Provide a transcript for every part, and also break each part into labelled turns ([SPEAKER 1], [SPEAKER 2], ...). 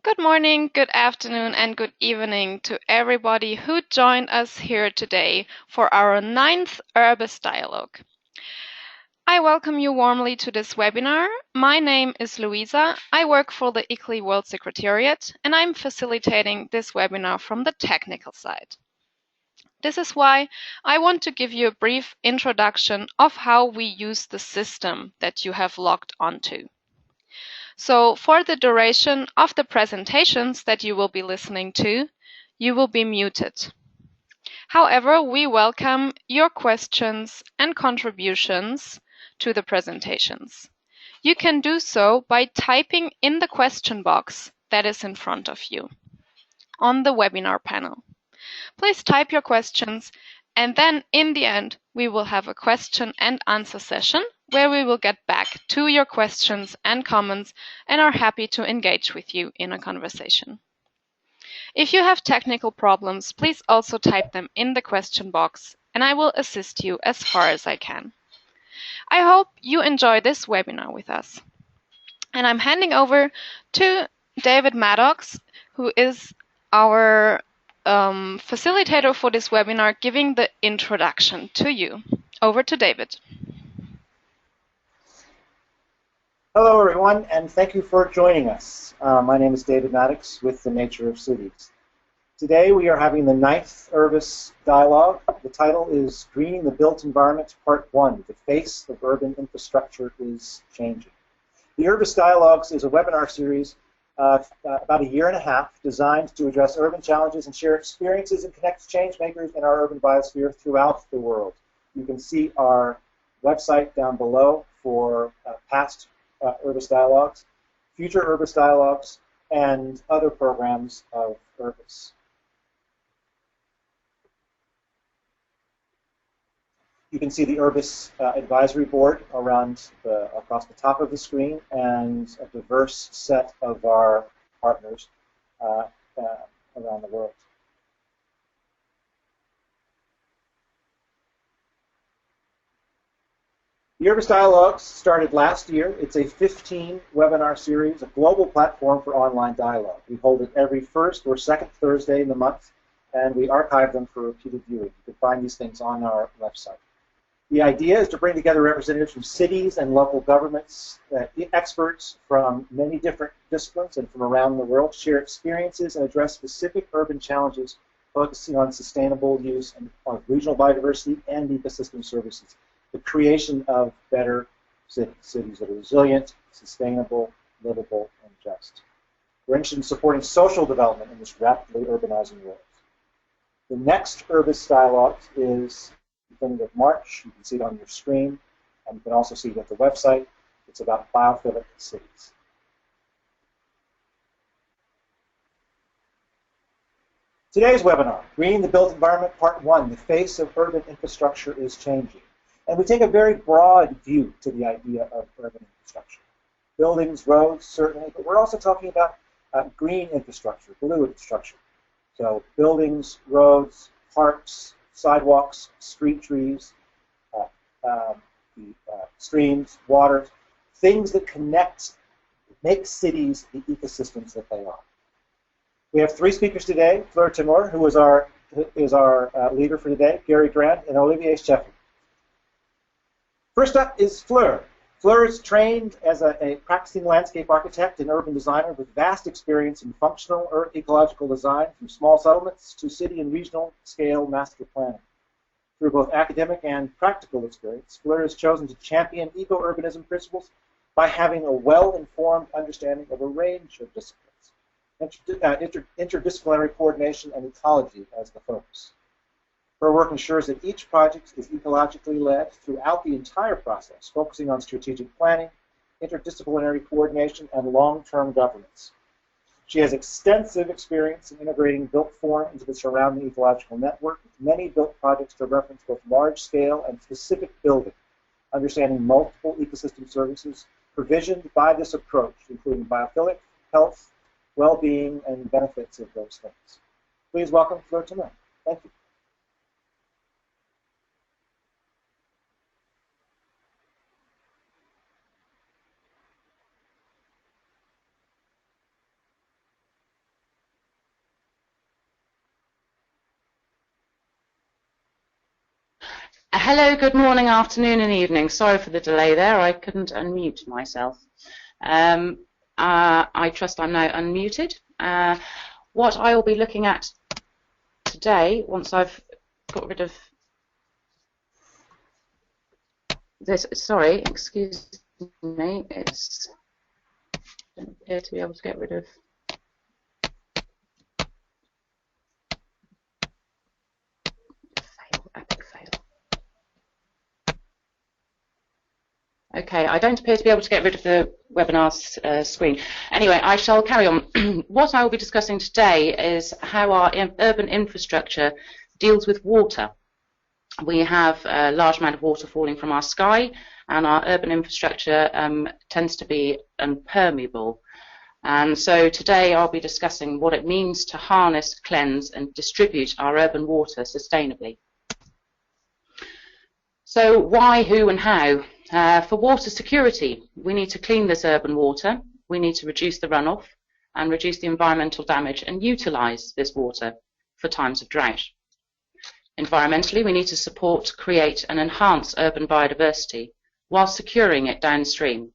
[SPEAKER 1] Good morning, good afternoon, and good evening to everybody who joined us here today for our 9th URBIS Dialogue. I welcome you warmly to this webinar. My name is Luisa. I work for the ICLEI World Secretariat, and I'm facilitating this webinar from the technical side. This is why I want to give you a brief introduction of how we use the system that you have logged onto. So for the duration of the presentations that you will be listening to, you will be muted. However, we welcome your questions and contributions to the presentations. You can do so by typing in the question box that is in front of you on the webinar panel. Please type your questions, and then in the end, we will have a question and answer session where we will get back to your questions and comments and are happy to engage with you in a conversation. If you have technical problems, please also type them in the question box, and I will assist you as far as I can. I hope you enjoy this webinar with us. And I'm handing over to David Maddox, who is our facilitator for this webinar, giving the introduction to you. Over to David.
[SPEAKER 2] Hello, everyone, and thank you for joining us. My name is David Maddox with the Nature of Cities. Today we are having the 9th URBIS Dialogue. The title is Greening the Built Environment, Part 1, The Face of Urban Infrastructure is Changing. The URBIS Dialogues is a webinar series about a year and a half designed to address urban challenges and share experiences and connect change makers in our urban biosphere throughout the world. You can see our website down below for past URBIS Dialogues, future URBIS Dialogues, and other programs of URBIS. You can see the URBIS advisory board across the top of the screen and a diverse set of our partners around the world. The URBIS Dialogues started last year. It's a 15-webinar series, a global platform for online dialogue. We hold it every first or second Thursday in the month, and we archive them for repeated viewing. You can find these things on our website. The idea is to bring together representatives from cities and local governments, experts from many different disciplines and from around the world, share experiences and address specific urban challenges focusing on sustainable use of regional biodiversity and ecosystem services. The creation of better cities that are resilient, sustainable, livable, and just. We're interested in supporting social development in this rapidly urbanizing world. The next URBIS Dialogue is beginning of March. You can see it on your screen, and you can also see it at the website. It's about biophilic cities. Today's webinar, Greening the Built Environment, Part 1, The Face of Urban Infrastructure is Changing. And we take a very broad view to the idea of urban infrastructure. Buildings, roads, certainly, but we're also talking about green infrastructure, blue infrastructure. So buildings, roads, parks, sidewalks, street trees, streams, water, things that connect, make cities the ecosystems that they are. We have 3 speakers today: Fleur, who is our leader for today, Gary Grant, and Olivier Scheffer. First up is Fleur. Fleur is trained as a practicing landscape architect and urban designer with vast experience in functional or ecological design, from small settlements to city and regional scale master planning. Through both academic and practical experience, Fleur has chosen to champion eco-urbanism principles by having a well-informed understanding of a range of disciplines, interdisciplinary coordination and ecology as the focus. Her work ensures that each project is ecologically led throughout the entire process, focusing on strategic planning, interdisciplinary coordination, and long-term governance. She has extensive experience in integrating built form into the surrounding ecological network, with many built projects to reference both large-scale and specific building, understanding multiple ecosystem services provisioned by this approach, including biophilic, health, well-being, and benefits of those things. Please welcome Fleur tonight. Thank you.
[SPEAKER 3] Hello, good morning, afternoon and evening. Sorry for the delay there, I couldn't unmute myself. I trust I'm now unmuted. What I will be looking at today, once I've got rid of this, sorry, excuse me, I don't appear to be able to get rid of epic fail. Okay, I don't appear to be able to get rid of the webinar screen. Anyway, I shall carry on. What I will be discussing today is how our urban infrastructure deals with water. We have a large amount of water falling from our sky, and our urban infrastructure tends to be impermeable. And so today I'll be discussing what it means to harness, cleanse, and distribute our urban water sustainably. So why, who, and how? For water security, we need to clean this urban water, we need to reduce the runoff and reduce the environmental damage and utilise this water for times of drought. Environmentally, we need to support, create and enhance urban biodiversity while securing it downstream.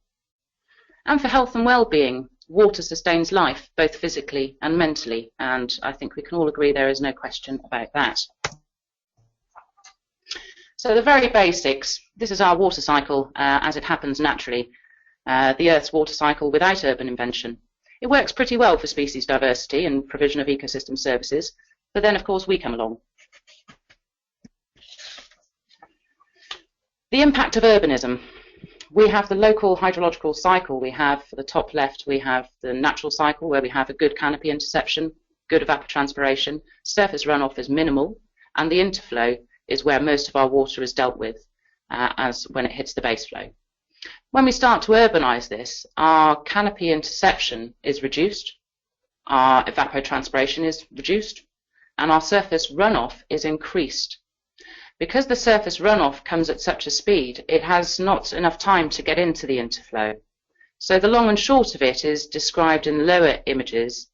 [SPEAKER 3] And for health and well-being, water sustains life both physically and mentally, and I think we can all agree there is no question about that. So the very basics, this is our water cycle as it happens naturally, the Earth's water cycle without urban invention. It works pretty well for species diversity and provision of ecosystem services, but then of course we come along. The impact of urbanism. We have the local hydrological cycle. We have, for the top left, we have the natural cycle where we have a good canopy interception, good evapotranspiration, surface runoff is minimal, and the interflow is where most of our water is dealt with as when it hits the base flow. When we start to urbanise this, our canopy interception is reduced, our evapotranspiration is reduced, and our surface runoff is increased. Because the surface runoff comes at such a speed, it has not enough time to get into the interflow. So the long and short of it is described in lower images,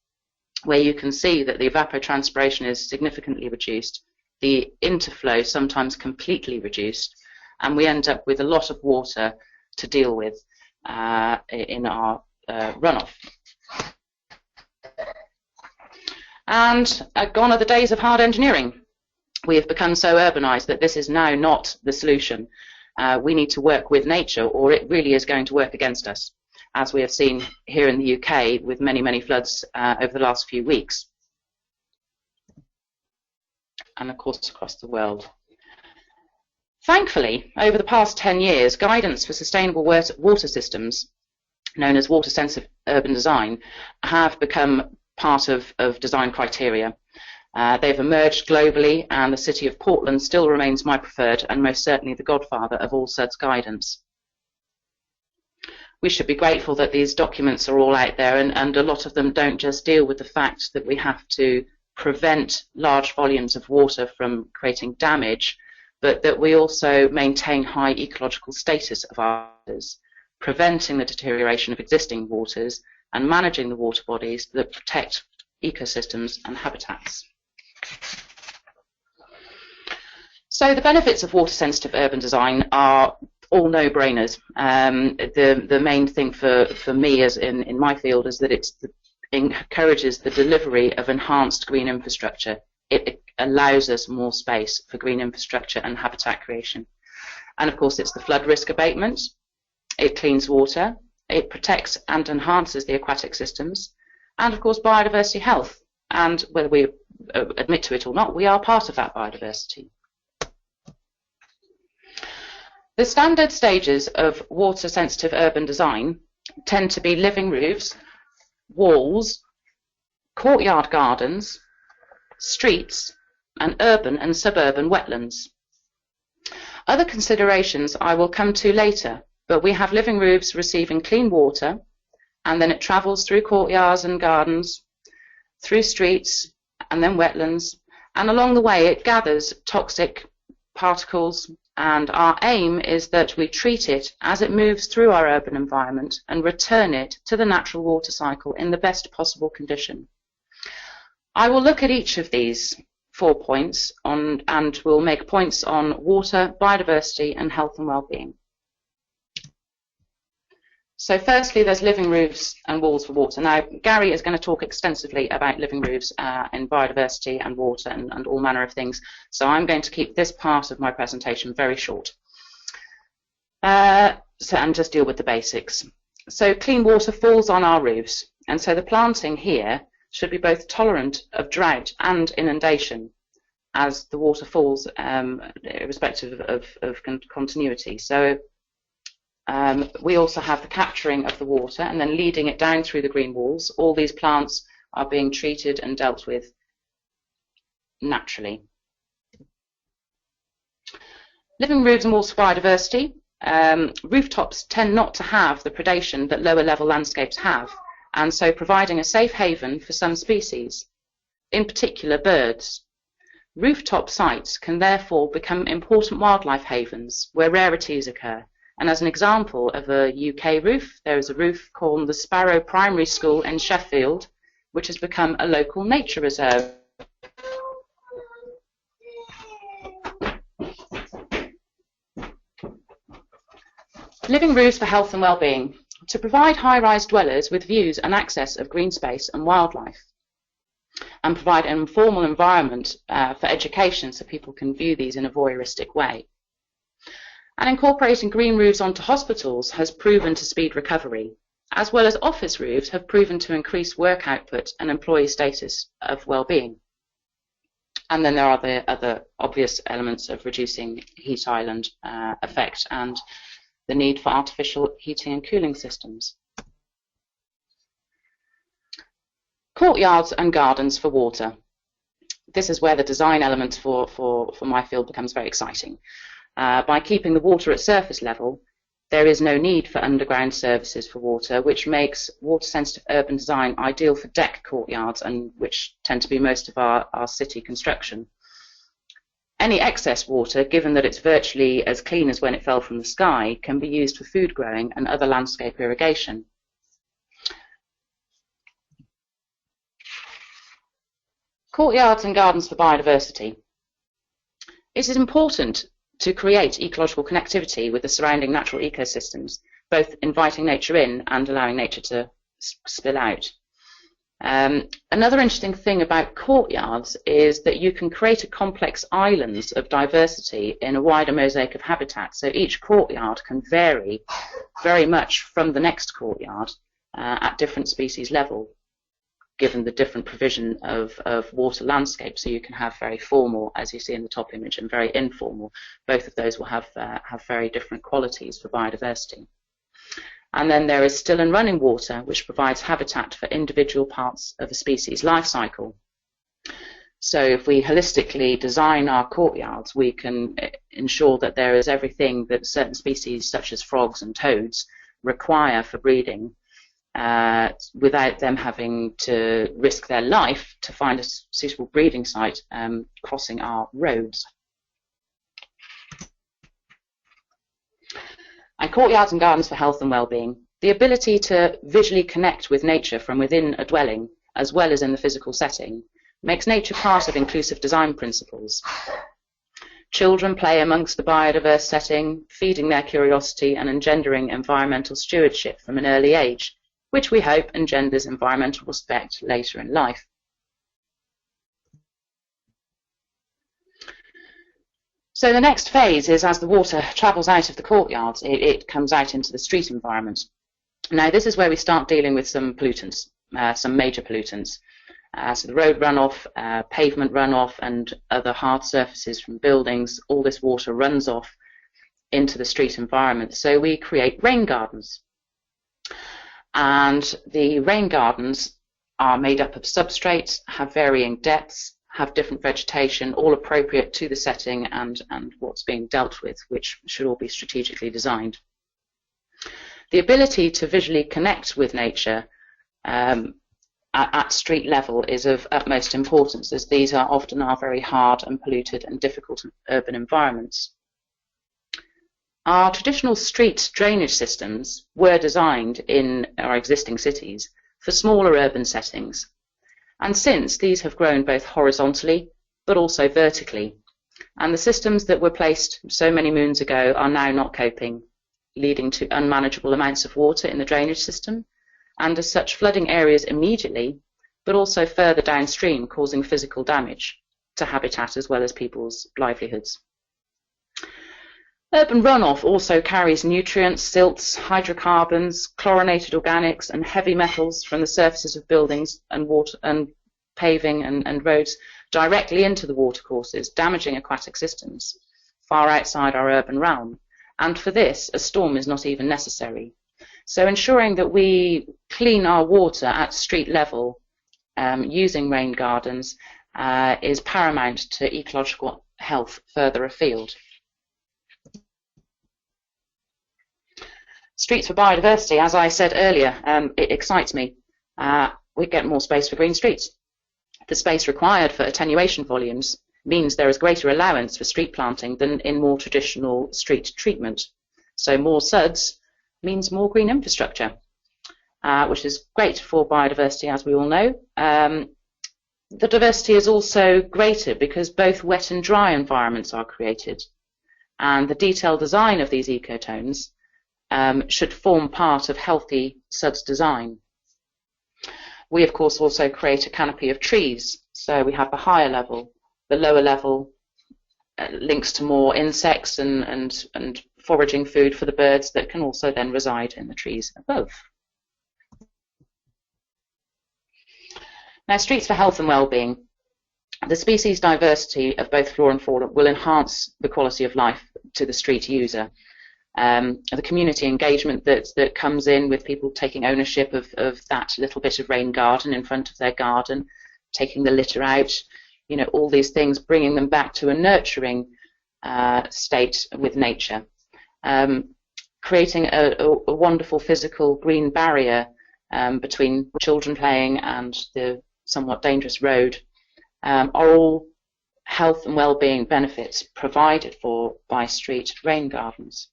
[SPEAKER 3] where you can see that the evapotranspiration is significantly reduced, the interflow sometimes completely reduced, and we end up with a lot of water to deal with in our runoff. And gone are the days of hard engineering. We have become so urbanised that this is now not the solution. We need to work with nature, or it really is going to work against us, as we have seen here in the UK with many, many floods over the last few weeks, and of course across the world. Thankfully, over the past 10 years, guidance for sustainable water systems, known as water-sensitive urban design, have become part of design criteria. They've emerged globally, and the City of Portland still remains my preferred and most certainly the godfather of all such guidance. We should be grateful that these documents are all out there, and a lot of them don't just deal with the fact that we have to prevent large volumes of water from creating damage, but that we also maintain high ecological status of our waters, preventing the deterioration of existing waters and managing the water bodies that protect ecosystems and habitats. So the benefits of water-sensitive urban design are all no-brainers. The main thing for me as in my field is that it encourages the delivery of enhanced green infrastructure. It allows us more space for green infrastructure and habitat creation. And of course it's the flood risk abatement, it cleans water, it protects and enhances the aquatic systems, and of course biodiversity health. And whether we admit to it or not, we are part of that biodiversity. The standard stages of water-sensitive urban design tend to be living roofs, walls, courtyard gardens, streets, and urban and suburban wetlands. Other considerations I will come to later, but we have living roofs receiving clean water, and then it travels through courtyards and gardens, through streets, and then wetlands, and along the way it gathers toxic particles, and our aim is that we treat it as it moves through our urban environment and return it to the natural water cycle in the best possible condition. I will look at each of these 4 points on, and we'll make points on water, biodiversity, and health and well-being. So firstly, there's living roofs and walls for water. Now, Gary is going to talk extensively about living roofs in biodiversity and water and all manner of things. So I'm going to keep this part of my presentation very short. And just deal with the basics. So clean water falls on our roofs, and so the planting here should be both tolerant of drought and inundation as the water falls, irrespective of continuity. So we also have the capturing of the water and then leading it down through the green walls. All these plants are being treated and dealt with naturally. Living roofs and walls for biodiversity. Rooftops tend not to have the predation that lower level landscapes have, and so providing a safe haven for some species, in particular birds. Rooftop sites can therefore become important wildlife havens where rarities occur. And as an example of a UK roof, there is a roof called the Sparrow Primary School in Sheffield, which has become a local nature reserve. Living roofs for health and well-being. To provide high-rise dwellers with views and access of green space and wildlife, and provide an informal environment for education so people can view these in a voyeuristic way. And incorporating green roofs onto hospitals has proven to speed recovery, as well as office roofs have proven to increase work output and employee status of well-being. And then there are the other obvious elements of reducing heat island effect and the need for artificial heating and cooling systems. Courtyards and gardens for water. This is where the design element for my field becomes very exciting. By keeping the water at surface level, there is no need for underground services for water, which makes water-sensitive urban design ideal for deck courtyards, and which tend to be most of our city construction. Any excess water, given that it's virtually as clean as when it fell from the sky, can be used for food growing and other landscape irrigation. Courtyards and gardens for biodiversity. It is important to create ecological connectivity with the surrounding natural ecosystems, both inviting nature in and allowing nature to spill out. Another interesting thing about courtyards is that you can create a complex islands of diversity in a wider mosaic of habitat. So each courtyard can vary very much from the next courtyard at different species level, given the different provision of water landscape. So you can have very formal, as you see in the top image, and very informal. Both of those will have very different qualities for biodiversity. And then there is still and running water, which provides habitat for individual parts of a species' life cycle. So if we holistically design our courtyards, we can ensure that there is everything that certain species, such as frogs and toads, require for breeding, without them having to risk their life to find a suitable breeding site crossing our roads. And courtyards and gardens for health and well-being. The ability to visually connect with nature from within a dwelling, as well as in the physical setting, makes nature part of inclusive design principles. Children play amongst the biodiverse setting, feeding their curiosity and engendering environmental stewardship from an early age, which we hope engenders environmental respect later in life. So the next phase is, as the water travels out of the courtyards, it comes out into the street environment. Now this is where we start dealing with some pollutants, some major pollutants. So the road runoff, pavement runoff, and other hard surfaces from buildings, all this water runs off into the street environment. So we create rain gardens. And the rain gardens are made up of substrates, have varying depths, have different vegetation, all appropriate to the setting and what's being dealt with, which should all be strategically designed. The ability to visually connect with nature at street level is of utmost importance, as these are often very hard and polluted and difficult urban environments. Our traditional street drainage systems were designed in our existing cities for smaller urban settings, and since these have grown both horizontally but also vertically. And the systems that were placed so many moons ago are now not coping, leading to unmanageable amounts of water in the drainage system, and as such flooding areas immediately, but also further downstream, causing physical damage to habitat as well as people's livelihoods. Urban runoff also carries nutrients, silts, hydrocarbons, chlorinated organics and heavy metals from the surfaces of buildings and water and paving and roads directly into the watercourses, damaging aquatic systems far outside our urban realm. And for this, a storm is not even necessary. So ensuring that we clean our water at street level using rain gardens is paramount to ecological health further afield. Streets for biodiversity, as I said earlier, it excites me. We get more space for green streets. The space required for attenuation volumes means there is greater allowance for street planting than in more traditional street treatment. So more SUDs means more green infrastructure, which is great for biodiversity, as we all know. The diversity is also greater because both wet and dry environments are created, and the detailed design of these ecotones should form part of healthy SUDs design. We, of course, also create a canopy of trees. So we have the higher level. The lower level links to more insects and foraging food for the birds that can also then reside in the trees above. Now, streets for health and well-being. The species diversity of both flora and fauna will enhance the quality of life to the street user. The community engagement that comes in with people taking ownership of that little bit of rain garden in front of their garden, taking the litter out, you know, all these things, bringing them back to a nurturing state with nature. Creating a wonderful physical green barrier between children playing and the somewhat dangerous road are all health and well-being benefits provided for by street rain gardens.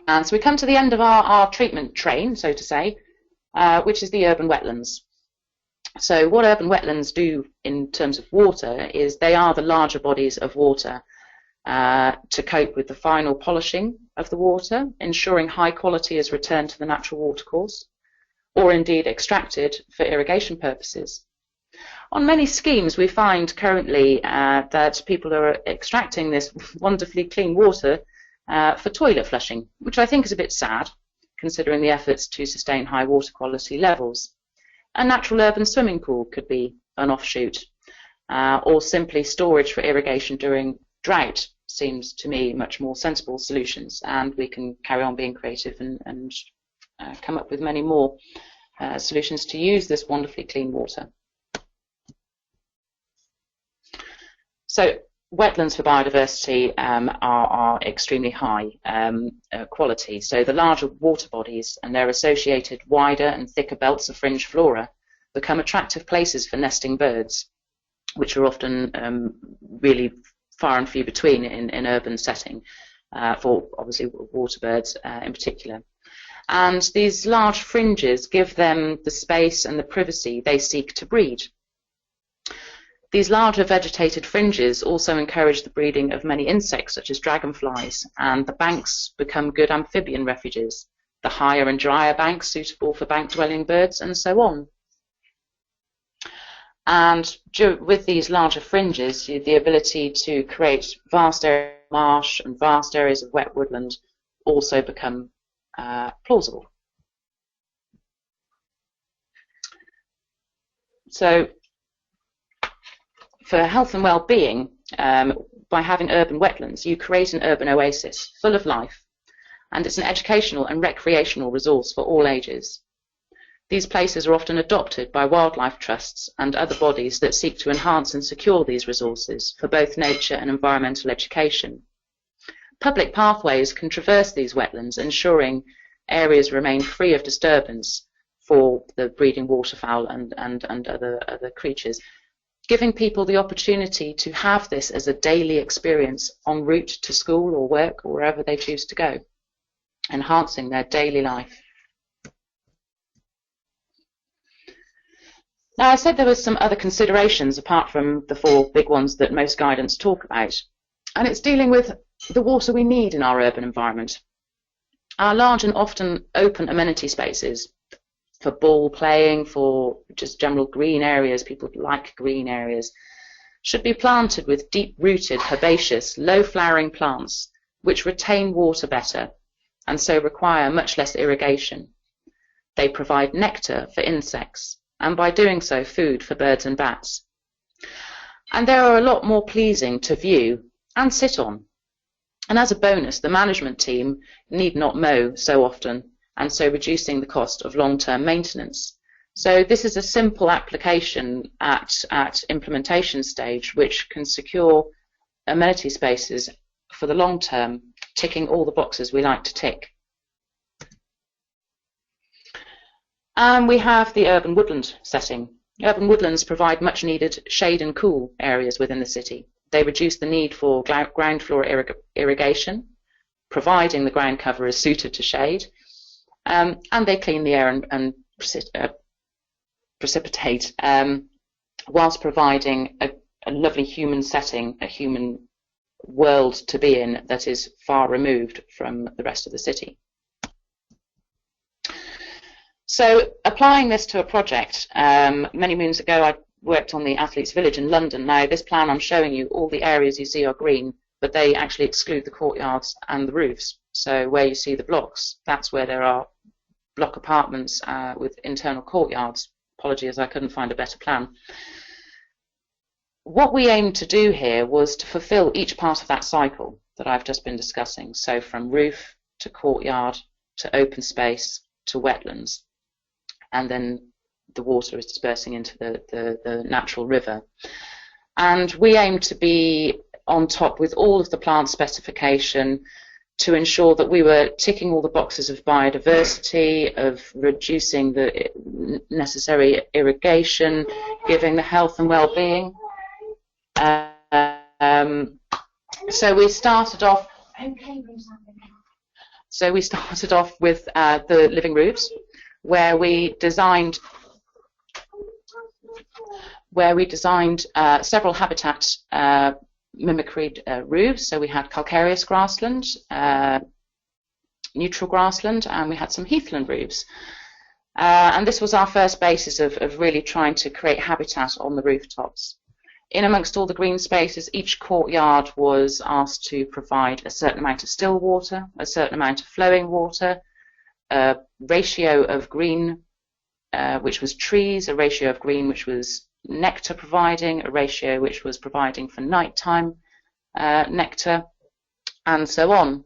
[SPEAKER 3] And so we come to the end of our treatment train, so to say, which is the urban wetlands. So what urban wetlands do in terms of water is they are the larger bodies of water to cope with the final polishing of the water, ensuring high quality is returned to the natural watercourse, or indeed extracted for irrigation purposes. On many schemes we find currently that people are extracting this wonderfully clean water for toilet flushing, which I think is a bit sad, considering the efforts to sustain high water quality levels. A natural urban swimming pool could be an offshoot, or simply storage for irrigation during drought seems to me much more sensible solutions, and we can carry on being creative and come up with many more solutions to use this wonderfully clean water. So wetlands for biodiversity are extremely high quality. So the larger water bodies and their associated wider and thicker belts of fringe flora become attractive places for nesting birds, which are often really far and few between in urban setting, for obviously water birds in particular. And these large fringes give them the space and the privacy they seek to breed. These larger vegetated fringes also encourage the breeding of many insects such as dragonflies, and the banks become good amphibian refuges, the higher and drier banks suitable for bank-dwelling birds, and so on. And with these larger fringes, the ability to create vast areas of marsh and vast areas of wet woodland also become plausible. So for health and well-being, by having urban wetlands, you create an urban oasis full of life, and it's an educational and recreational resource for all ages. These places are often adopted by wildlife trusts and other bodies that seek to enhance and secure these resources for both nature and environmental education. Public pathways can traverse these wetlands, ensuring areas remain free of disturbance for the breeding waterfowl and other creatures, giving people the opportunity to have this as a daily experience en route to school or work or wherever they choose to go, enhancing their daily life. I said there were some other considerations apart from the four big ones that most guidance talk about, and it's dealing with the water we need in our urban environment. Our large and often open amenity spaces for ball playing, for just general green areas, people like green areas, should be planted with deep-rooted, herbaceous, low-flowering plants which retain water better and so require much less irrigation. They provide nectar for insects, and by doing so, food for birds and bats. And they are a lot more pleasing to view and sit on. And as a bonus, the management team need not mow so often, and so reducing the cost of long-term maintenance. So this is a simple application at implementation stage, which can secure amenity spaces for the long term, ticking all the boxes we like to tick. And we have the urban woodland setting. Urban woodlands provide much needed shade and cool areas within the city. They reduce the need for ground floor irrigation, providing the ground cover is suited to shade, and they clean the air and precipitate, whilst providing a lovely human setting, a human world to be in that is far removed from the rest of the city. So applying this to a project, many moons ago I worked on the Athletes Village in London. Now this plan I'm showing you, all the areas you see are green, but they actually exclude the courtyards and the roofs. So where you see the blocks, that's where there are block apartments with internal courtyards. Apologies, I couldn't find a better plan. What we aimed to do here was to fulfill each part of that cycle that I've just been discussing. So from roof to courtyard to open space to wetlands, and then the water is dispersing into the natural river. And we aim to be on top with all of the plant specification to ensure that we were ticking all the boxes of biodiversity, of reducing the necessary irrigation, giving the health and well-being. So we started off with the living roofs, where we designed several habitat mimicry roofs. So we had calcareous grassland, neutral grassland, and we had some heathland roofs. And this was our first basis of really trying to create habitat on the rooftops. In amongst all the green spaces, each courtyard was asked to provide a certain amount of still water, a certain amount of flowing water, a ratio of green, which was trees, a ratio of green which was nectar providing, a ratio which was providing for nighttime nectar, and so on.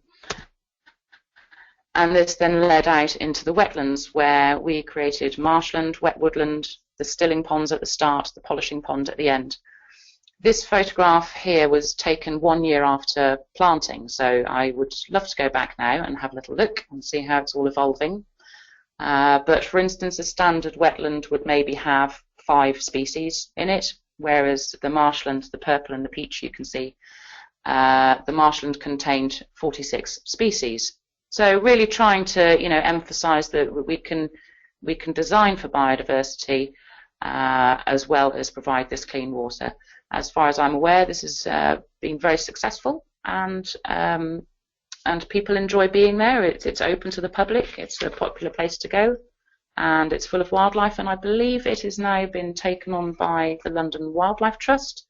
[SPEAKER 3] And this then led out into the wetlands, where we created marshland, wet woodland, the stilling ponds at the start, the polishing pond at the end. This photograph here was taken 1 year after planting, so I would love to go back now and have a little look and see how it's all evolving. But for instance, a standard wetland would maybe have 5 species in it, whereas the marshland, the purple and the peach you can see, the marshland contained 46 species. So really trying to, emphasize that we can design for biodiversity as well as provide this clean water. As far as I'm aware, this has been very successful, and people enjoy being there. It's open to the public. It's a popular place to go, and it's full of wildlife. And I believe it has now been taken on by the London Wildlife Trust,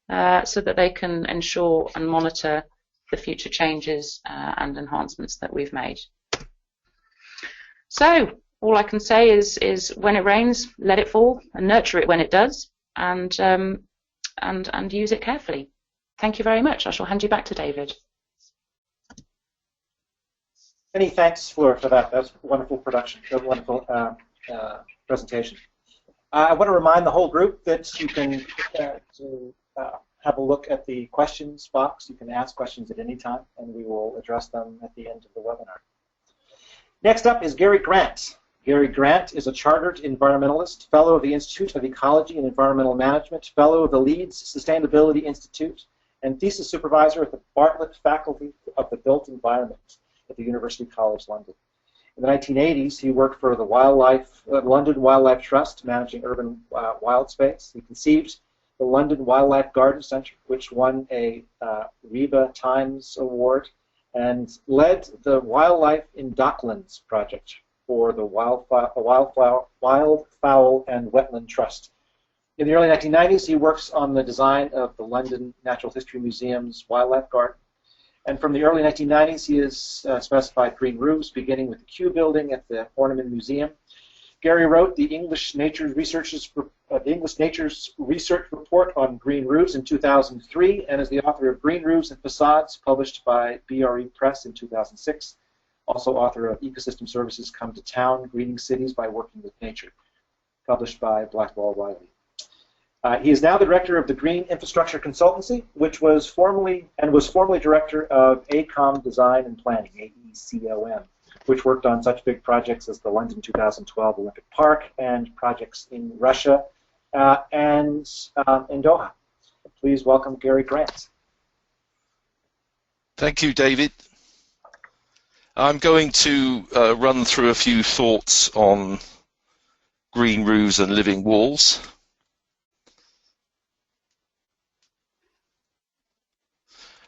[SPEAKER 3] so that they can ensure and monitor the future changes and enhancements that we've made. So all I can say is when it rains, let it fall and nurture it when it does, and use it carefully. Thank you very much. I shall hand you back to David.
[SPEAKER 2] Many thanks, Fleur, for that. That's a wonderful production, a wonderful presentation. I want to remind the whole group that you can have a look at the questions box. You can ask questions at any time, and we will address them at the end of the webinar. Next up is Gary Grant. Gary Grant is a chartered environmentalist, fellow of the Institute of Ecology and Environmental Management, fellow of the Leeds Sustainability Institute, and thesis supervisor at the Bartlett Faculty of the Built Environment at the University College London. In the 1980s, he worked for the London Wildlife Trust, managing urban wild space. He conceived the London Wildlife Garden Centre, which won a RIBA Times Award, and led the Wildlife in Docklands project for the Wildfowl and Wetland Trust. In the early 1990s, he works on the design of the London Natural History Museum's Wildlife Garden. And from the early 1990s, he has specified green roofs, beginning with the Kew Building at the Horniman Museum. Gary wrote the English Nature's Research Report on Green Roofs in 2003, and is the author of Green Roofs and Facades, published by BRE Press in 2006. Also author of Ecosystem Services Come to Town, Greening Cities by Working with Nature, published by Blackwell Wiley. He is now the director of the Green Infrastructure Consultancy, which was formerly director of AECOM Design and Planning, AECOM, which worked on such big projects as the London 2012 Olympic Park and projects in Russia and in Doha. Please welcome Gary Grant.
[SPEAKER 4] Thank you, David. I'm going to run through a few thoughts on green roofs and living walls.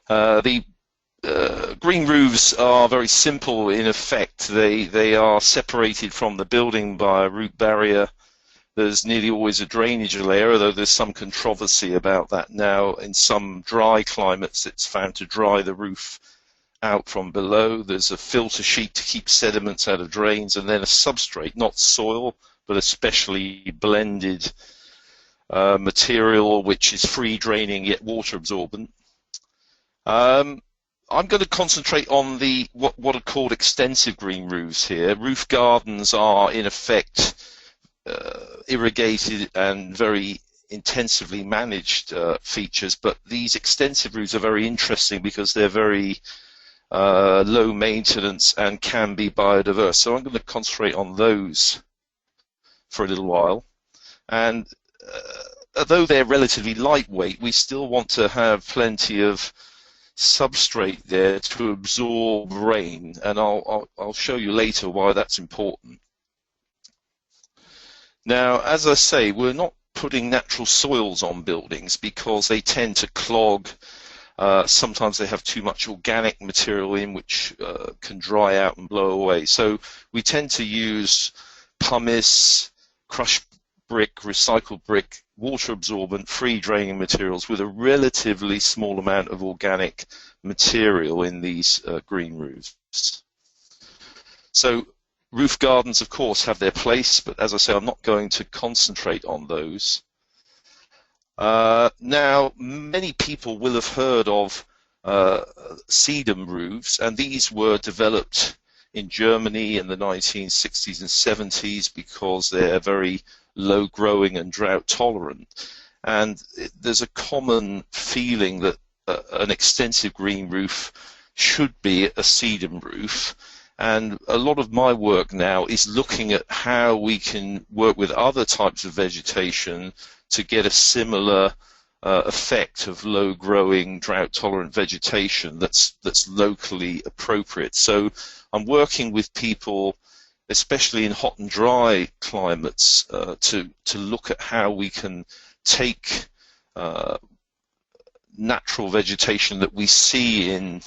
[SPEAKER 4] The green roofs are very simple in effect. They are separated from the building by a root barrier. There's nearly always a drainage layer, although there's some controversy about that now. In some dry climates, it's found to dry the roof out from below. There's a filter sheet to keep sediments out of drains, and then a substrate, not soil, but a specially blended material which is free draining yet water absorbent. I'm going to concentrate on the what are called extensive green roofs here. Roof gardens are in effect irrigated and very intensively managed features, but these extensive roofs are very interesting because they're very low maintenance and can be biodiverse. So I'm going to concentrate on those for a little while. And although they're relatively lightweight, we still want to have plenty of substrate there to absorb rain, and I'll show you later why that's important. Now, as I say, we're not putting natural soils on buildings because they tend to clog. Sometimes they have too much organic material in which can dry out and blow away. So we tend to use pumice, crushed brick, recycled brick, water absorbent, free draining materials with a relatively small amount of organic material in these green roofs. So roof gardens, of course, have their place, but as I say, I'm not going to concentrate on those. Now, many people will have heard of sedum roofs, and these were developed in Germany in the 1960s and 70s because they're very low growing and drought tolerant. And there's a common feeling that an extensive green roof should be a sedum roof. And a lot of my work now is looking at how we can work with other types of vegetation to get a similar effect of low growing drought tolerant vegetation that's locally appropriate. So I'm working with people, especially in hot and dry climates, to look at how we can take natural vegetation that we see in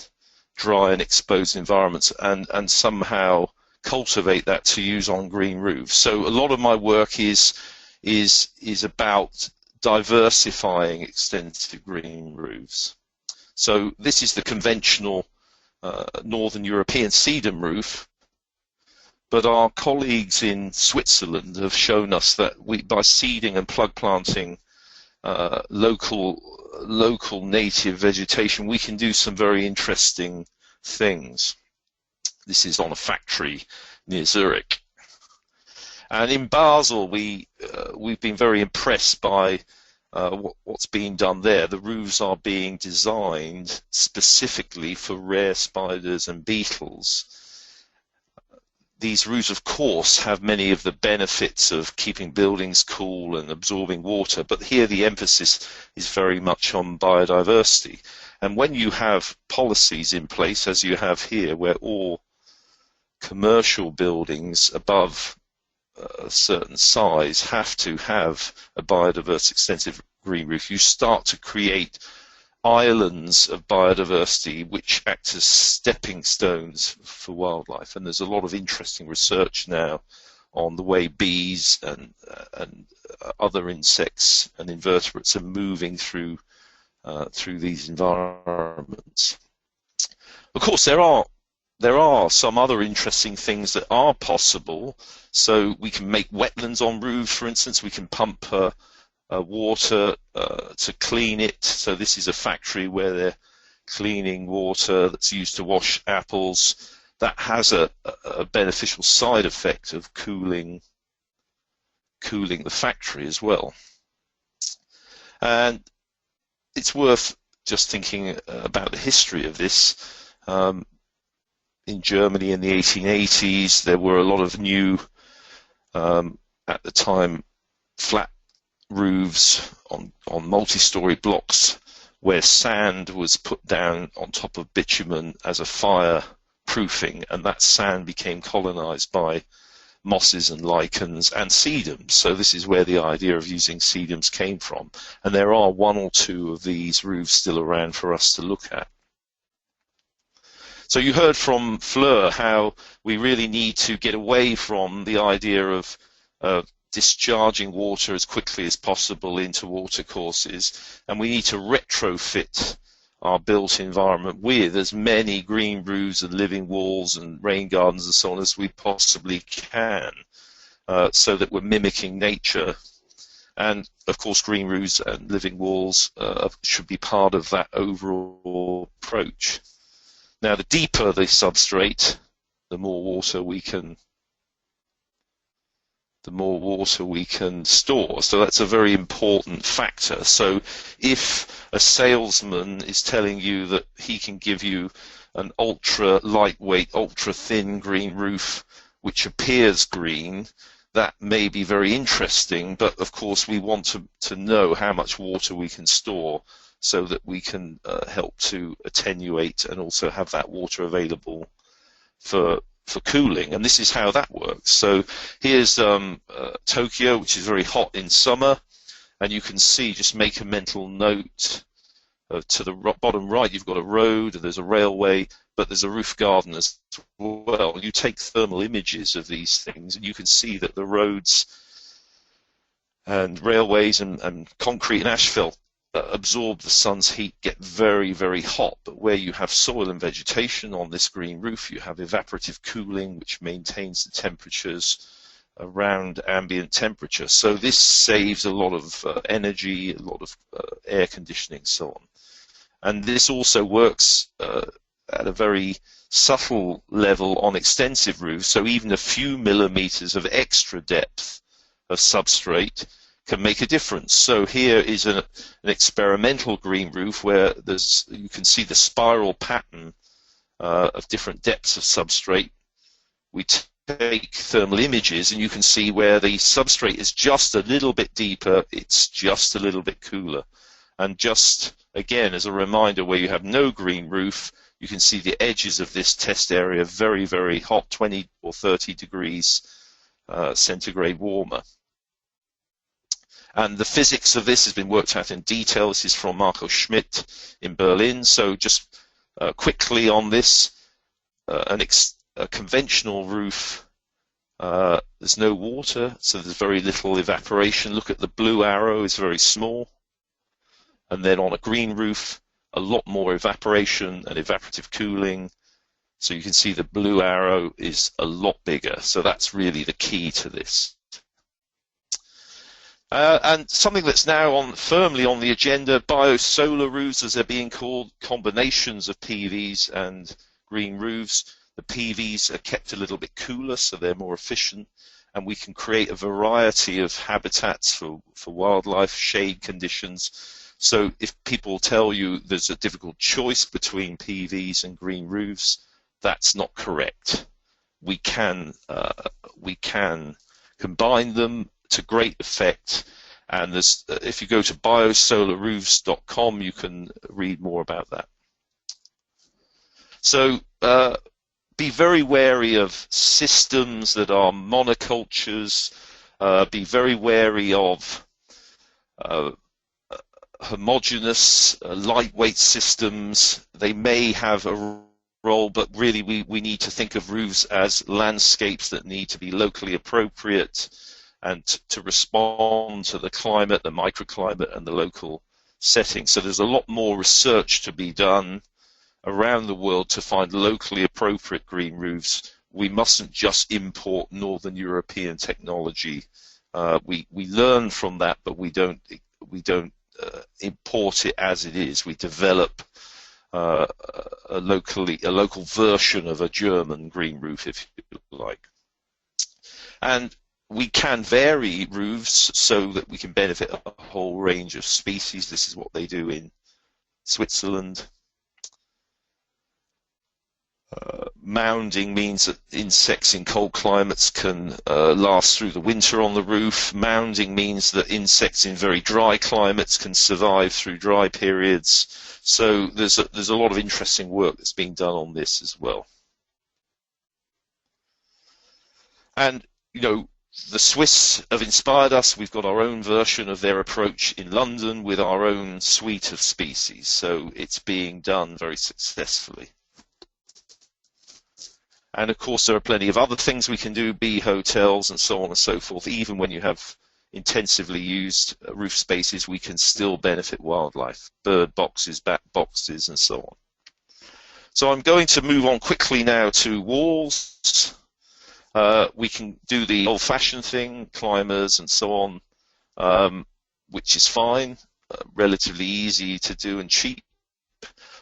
[SPEAKER 4] dry and exposed environments and somehow cultivate that to use on green roofs. So a lot of my work is about diversifying extensive green roofs. So this is the conventional Northern European sedum roof. But our colleagues in Switzerland have shown us that by seeding and plug planting local native vegetation, we can do some very interesting things. This is on a factory near Zurich. And in Basel, we've been very impressed by what's being done there. The roofs are being designed specifically for rare spiders and beetles. These roofs, of course, have many of the benefits of keeping buildings cool and absorbing water, but here the emphasis is very much on biodiversity. And when you have policies in place, as you have here, where all commercial buildings above a certain size have to have a biodiverse extensive green roof, you start to create islands of biodiversity which act as stepping stones for wildlife. And there's a lot of interesting research now on the way bees and other insects and invertebrates are moving through these environments. Of course, there are some other interesting things that are possible. So we can make wetlands on roofs, for instance. We can pump water to clean it. So this is a factory where they're cleaning water that's used to wash apples. That has a beneficial side effect of cooling the factory as well. And it's worth just thinking about the history of this. In Germany in the 1880s, there were a lot of new, at the time, flat roofs on multi-story blocks where sand was put down on top of bitumen as a fire proofing, and that sand became colonized by mosses and lichens and sedums. So this is where the idea of using sedums came from, and there are one or two of these roofs still around for us to look at. So you heard from Fleur how we really need to get away from the idea of discharging water as quickly as possible into watercourses, and we need to retrofit our built environment with as many green roofs and living walls and rain gardens and so on as we possibly can, so that we're mimicking nature. And of course, green roofs and living walls should be part of that overall approach. Now, the deeper the substrate, the more water we can store. So that's a very important factor. So if a salesman is telling you that he can give you an ultra lightweight, ultra thin green roof which appears green, that may be very interesting, but of course we want to know how much water we can store so that we can help to attenuate and also have that water available for cooling. And this is how that works. So here's Tokyo, which is very hot in summer, and you can see, just make a mental note, to the bottom right you've got a road, there's a railway, but there's a roof garden as well. You take thermal images of these things and you can see that the roads and railways and concrete and asphalt absorb the sun's heat, get very, very hot. But where you have soil and vegetation on this green roof, you have evaporative cooling, which maintains the temperatures around ambient temperature. So this saves a lot of energy, a lot of air conditioning, so on. And this also works at a very subtle level on extensive roofs. So even a few millimeters of extra depth of substrate can make a difference. So here is an experimental green roof where you can see the spiral pattern of different depths of substrate. We take thermal images and you can see where the substrate is just a little bit deeper, it's just a little bit cooler. And just again as a reminder, where you have no green roof, you can see the edges of this test area very, very hot, 20 or 30 degrees centigrade warmer. And the physics of this has been worked out in detail. This is from Marco Schmidt in Berlin. So just quickly on this, a conventional roof, there's no water, so there's very little evaporation. Look at the blue arrow, is very small. And then on a green roof, a lot more evaporation and evaporative cooling. So you can see the blue arrow is a lot bigger. So that's really the key to this. And something that's now firmly on the agenda, biosolar roofs, as they're being called, combinations of PVs and green roofs. The PVs are kept a little bit cooler, so they're more efficient, and we can create a variety of habitats for wildlife, shade conditions. So if people tell you there's a difficult choice between PVs and green roofs, that's not correct. We can combine them to great effect, and if you go to biosolarroofs.com, you can read more about that. So be very wary of systems that are monocultures. Be very wary of homogeneous, lightweight systems. They may have a role, but really we need to think of roofs as landscapes that need to be locally appropriate and to respond to the climate, the microclimate, and the local setting. So there's a lot more research to be done around the world to find locally appropriate green roofs. We mustn't just import Northern European technology. We learn from that, but we don't import it as it is. We develop a local version of a German green roof, if you like. And we can vary roofs so that we can benefit a whole range of species. This is what they do in Switzerland. Mounding means that insects in cold climates can last through the winter on the roof. Mounding means that insects in very dry climates can survive through dry periods. So there's a lot of interesting work that's being done on this as well. And you know, the Swiss have inspired us. We've got our own version of their approach in London with our own suite of species. So it's being done very successfully. And of course, there are plenty of other things we can do, bee hotels and so on and so forth. Even when you have intensively used roof spaces, we can still benefit wildlife, bird boxes, bat boxes, and so on. So I'm going to move on quickly now to walls. We can do the old-fashioned thing, climbers and so on, which is fine, relatively easy to do and cheap.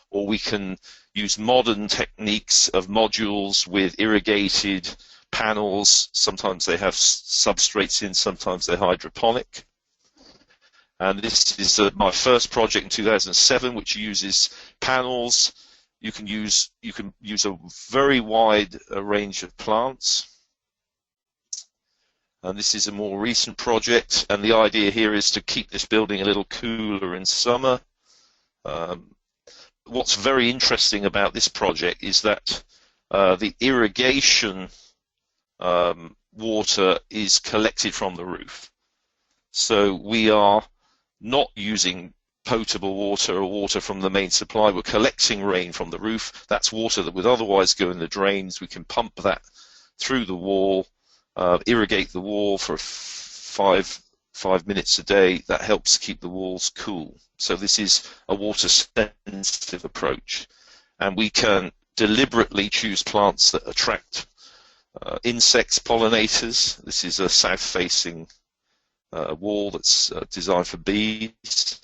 [SPEAKER 4] Or we can use modern techniques of modules with irrigated panels. Sometimes they have substrates in, sometimes they're hydroponic. And this is my first project in 2007, which uses panels. You can use a very wide range of plants. And this is a more recent project, and the idea here is to keep this building a little cooler in summer. What's very interesting about this project is that the irrigation water is collected from the roof. So we are not using potable water or water from the main supply. We're collecting rain from the roof. That's water that would otherwise go in the drains. We can pump that through the wall, irrigate the wall for five minutes a day. That helps keep the walls cool. So this is a water-sensitive approach. And we can deliberately choose plants that attract insects, pollinators. This is a south-facing wall that's designed for bees.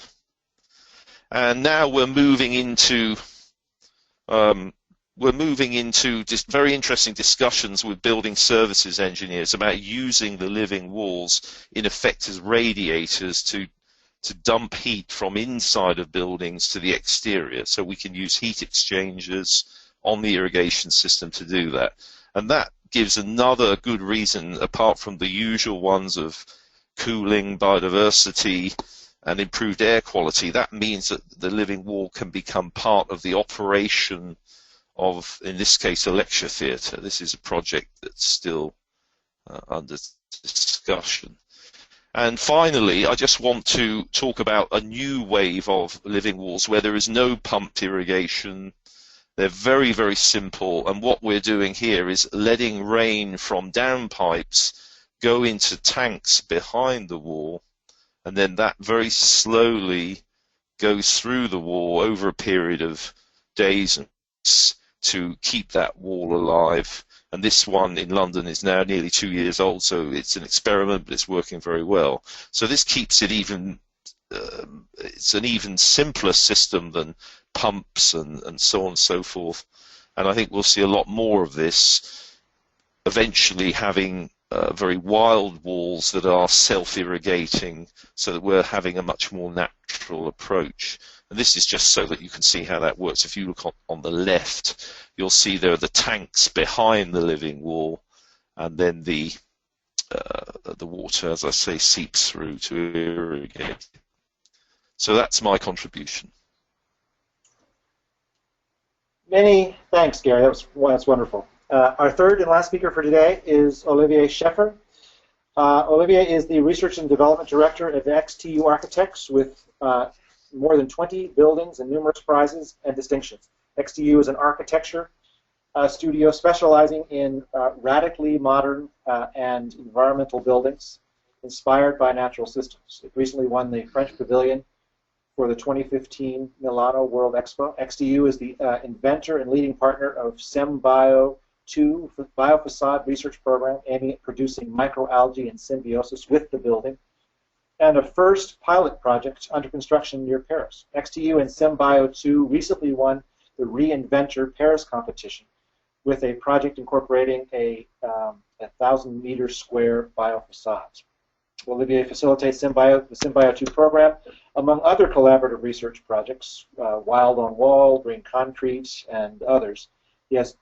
[SPEAKER 4] And now we're moving into just very interesting discussions with building services engineers about using the living walls in effect as radiators to dump heat from inside of buildings to the exterior. So we can use heat exchangers on the irrigation system to do that. And that gives another good reason, apart from the usual ones of cooling, biodiversity, and improved air quality. That means that the living wall can become part of the operation of, in this case, a lecture theatre. This is a project that's still under discussion. And finally, I just want to talk about a new wave of living walls where there is no pumped irrigation. They're very, very simple, and what we're doing here is letting rain from downpipes go into tanks behind the wall, and then that very slowly goes through the wall over a period of days and weeks to keep that wall alive. And this one in London is now nearly 2 years old, so it's an experiment, but it's working very well. So this keeps it even, it's an even simpler system than pumps and so on and so forth. And I think we'll see a lot more of this, eventually having very wild walls that are self-irrigating, so that we're having a much more natural approach. And this is just so that you can see how that works. If you look on the left, you'll see there are the tanks behind the living wall, and then the water, as I say, seeps through to irrigate. So that's my contribution.
[SPEAKER 2] Many thanks, Gary. That's wonderful. Our third and last speaker for today is Olivier Scheffer. Olivier is the Research and Development Director at XTU Architects with more than 20 buildings and numerous prizes and distinctions. XTU is an architecture studio specializing in radically modern and environmental buildings inspired by natural systems. It recently won the French Pavilion for the 2015 Milano World Expo. XTU is the inventor and leading partner of SemBio 2 biofacade research program aiming at producing microalgae in symbiosis with the building, and a first pilot project under construction near Paris. XTU and SemBio 2 recently won the Reinventor Paris competition with a project incorporating a 1,000-meter square biofacade. Olivier facilitates the SemBio 2 program, among other collaborative research projects, Wild on Wall, Green Concrete, and others. He has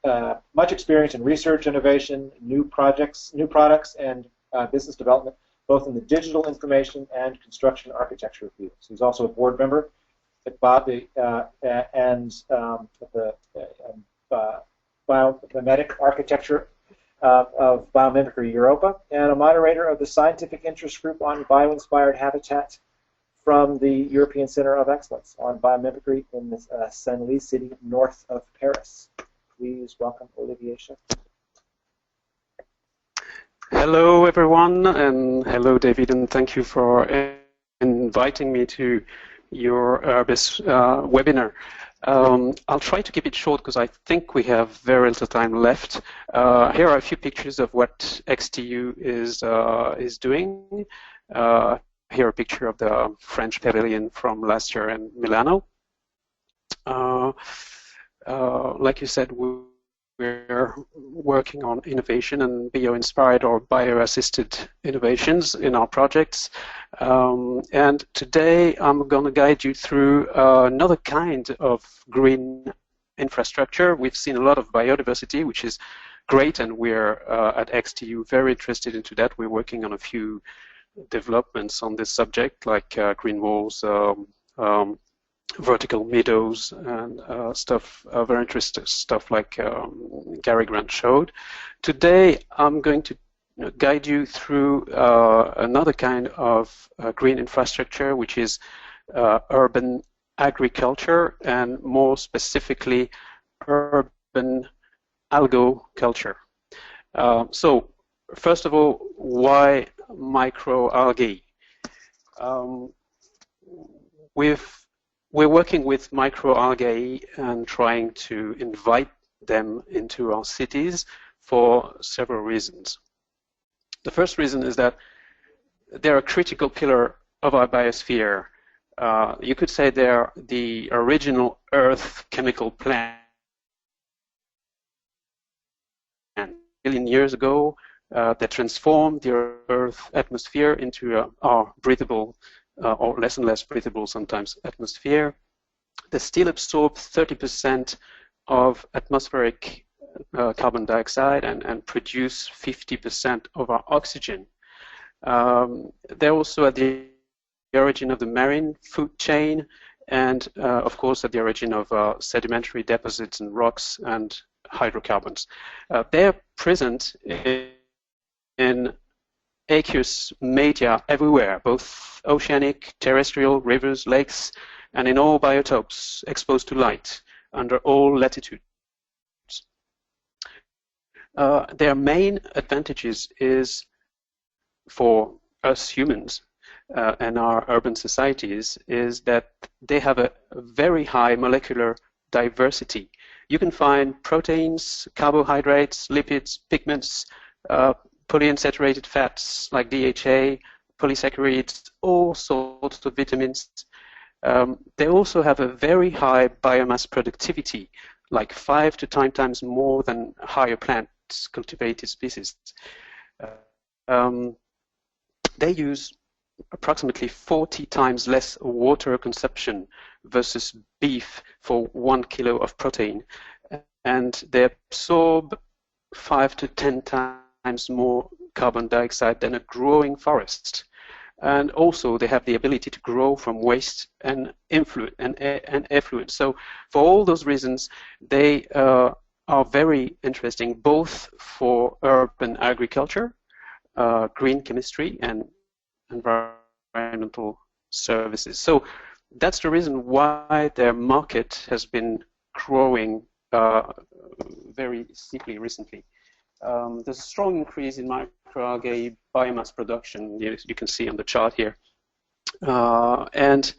[SPEAKER 2] much experience in research, innovation, new products, and business development, both in the digital information and construction architecture fields. He's also a board member at Biomimetic Architecture of Biomimicry Europa, and a moderator of the Scientific Interest Group on Bio-Inspired Habitat from the European Center of Excellence on Biomimicry in the Senlis city north of Paris. Please welcome Olivier Scheffer.
[SPEAKER 5] Hello, everyone, and hello, David, and thank you for inviting me to your URBIS webinar. I'll try to keep it short because I think we have very little time left. Here are a few pictures of what XTU is doing. Here a picture of the French Pavilion from last year in Milano. Like you said, we're working on innovation and bio-inspired or bio-assisted innovations in our projects. And today I'm going to guide you through another kind of green infrastructure. We've seen a lot of biodiversity, which is great, and we're at XTU very interested into that. We're working on a few developments on this subject, like green walls, vertical meadows, and very interesting stuff like Gary Grant showed. Today I'm going to guide you through another kind of green infrastructure, which is urban agriculture, and more specifically urban algoculture. So first of all, why microalgae? We're working with microalgae and trying to invite them into our cities for several reasons. The first reason is that they're a critical pillar of our biosphere. You could say they're the original Earth chemical plant. And a billion years ago, they transformed the Earth atmosphere into our breathable or less and less breathable sometimes atmosphere. They still absorb 30% of atmospheric carbon dioxide and produce 50% of our oxygen. They're also at the origin of the marine food chain, and of course at the origin of sedimentary deposits and rocks and hydrocarbons. They're present in aqueous media everywhere, both oceanic, terrestrial, rivers, lakes, and in all biotopes exposed to light under all latitudes. Their main advantages is for us humans and our urban societies is that they have a very high molecular diversity. You can find proteins, carbohydrates, lipids, pigments, polyunsaturated fats like DHA, polysaccharides, all sorts of vitamins. They also have a very high biomass productivity, like 5 to 10 times more than higher plants, cultivated species. They use approximately 40 times less water consumption versus beef for 1 kilo of protein, and they absorb 5 to 10 times more carbon dioxide than a growing forest. And also they have the ability to grow from waste and effluent. So for all those reasons, they are are very interesting both for urban agriculture, green chemistry, and environmental services. So that's the reason why their market has been growing very steeply recently. There's a strong increase in microalgae biomass production, you can see on the chart here. But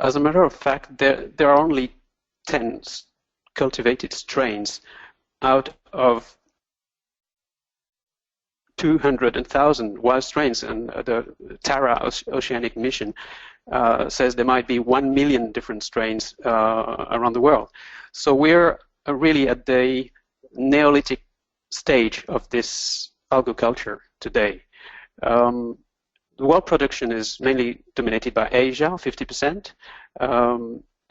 [SPEAKER 5] as a matter of fact, there are only 10 cultivated strains out of 200,000 wild strains, and the Tara Oceanic Mission says there might be 1 million different strains around the world. So we're really at the Neolithic stage of this algoculture today. The world production is mainly dominated by Asia, 50%,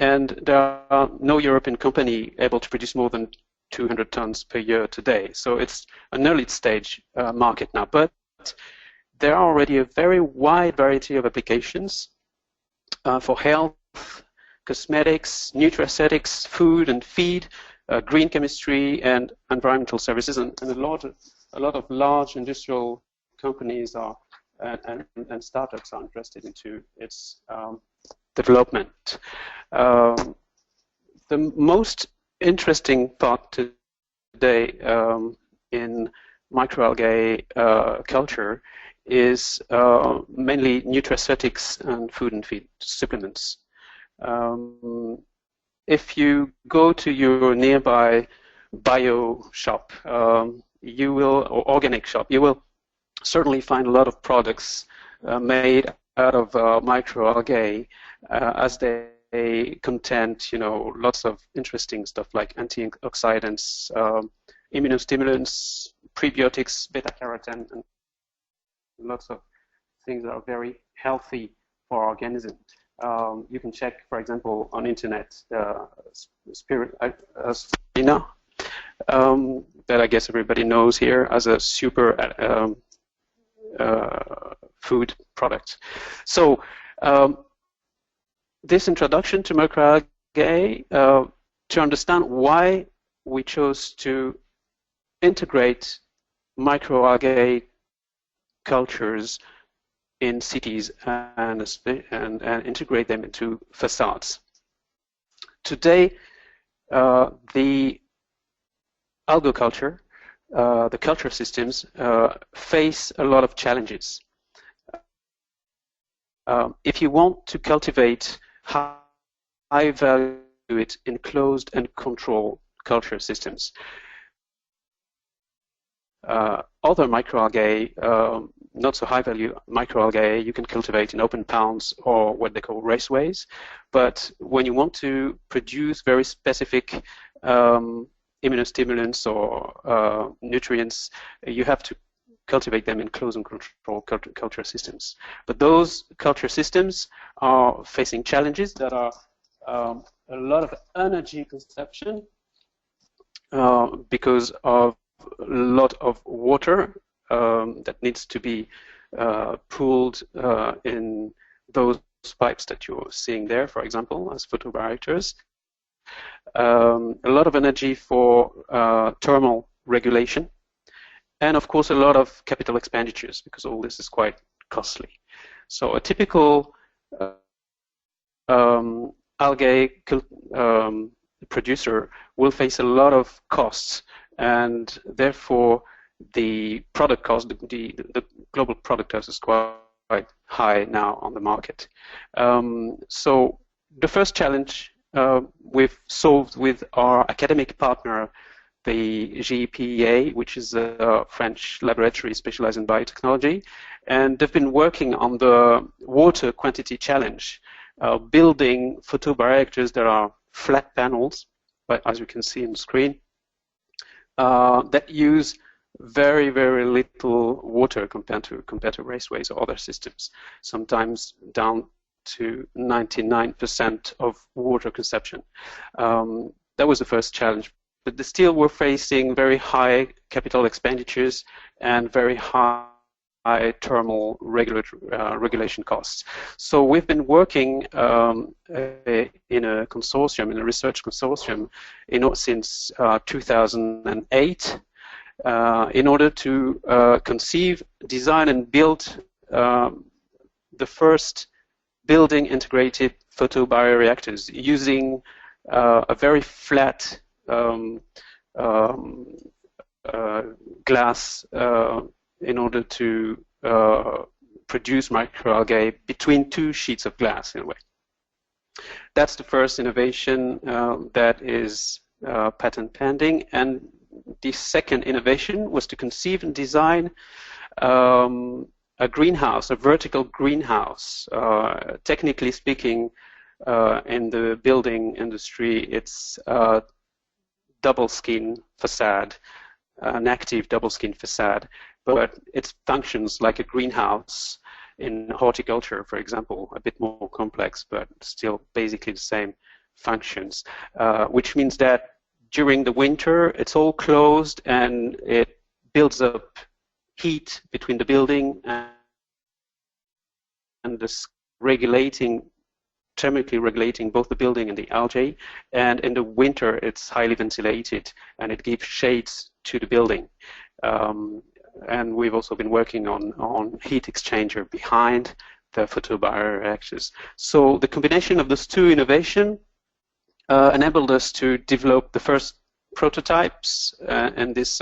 [SPEAKER 5] and there are no European company able to produce more than 200 tons per year today. So it's an early stage market now, but there are already a very wide variety of applications for health, cosmetics, nutraceuticals, food and feed, green chemistry, and environmental services, and a lot of large industrial companies are and startups are interested into its development. The most interesting part today in microalgae culture is mainly nutraceutics and food and feed supplements. If you go to your nearby bio shop, you will, or organic shop, you will certainly find a lot of products made out of microalgae, as they contain, lots of interesting stuff like antioxidants, immunostimulants, prebiotics, beta-carotene, and lots of things that are very healthy for our organism. You can check, for example, on internet, spirulina, that I guess everybody knows here as a super food product. So this introduction to microalgae, to understand why we chose to integrate microalgae cultures in cities and integrate them into facades. Today, the algoculture, the culture systems, face a lot of challenges. If you want to cultivate high value enclosed and controlled culture systems, other microalgae, not so high value microalgae, you can cultivate in open pounds or what they call raceways. But when you want to produce very specific immunostimulants or nutrients, you have to cultivate them in closed and controlled culture systems. But those culture systems are facing challenges that are a lot of energy consumption because of a lot of water that needs to be pooled in those pipes that you're seeing there, for example, as photobioreactors. A lot of energy for thermal regulation, and of course a lot of capital expenditures, because all this is quite costly. So a typical algae producer will face a lot of costs, and therefore the product cost, the global product cost is quite high now on the market. So the first challenge we've solved with our academic partner, the GEPEA, which is a French laboratory specialized in biotechnology, and they've been working on the water quantity challenge, building photobioreactors that are flat panels, but as you can see on the screen, that use very, very little water compared to raceways or other systems, sometimes down to 99% of water consumption. That was the first challenge. But still we're facing very high capital expenditures and very high high thermal regulation costs. So we've been working in a consortium, in a research consortium, since 2008, in order to conceive, design, and build the first building integrated photobioreactors using a very flat glass in order to produce microalgae between two sheets of glass, in a way. That's the first innovation that is patent pending. And the second innovation was to conceive and design a greenhouse, a vertical greenhouse. Technically speaking, in the building industry, it's a double skin facade, an active double skin facade, but it functions like a greenhouse in horticulture, for example, a bit more complex, but still basically the same functions, which means that during the winter, it's all closed and it builds up heat between the building and this thermically regulating both the building and the algae. And in the winter, it's highly ventilated and it gives shades to the building. And we've also been working on heat exchanger behind the photobioreactors. So the combination of those two innovations enabled us to develop the first prototypes in this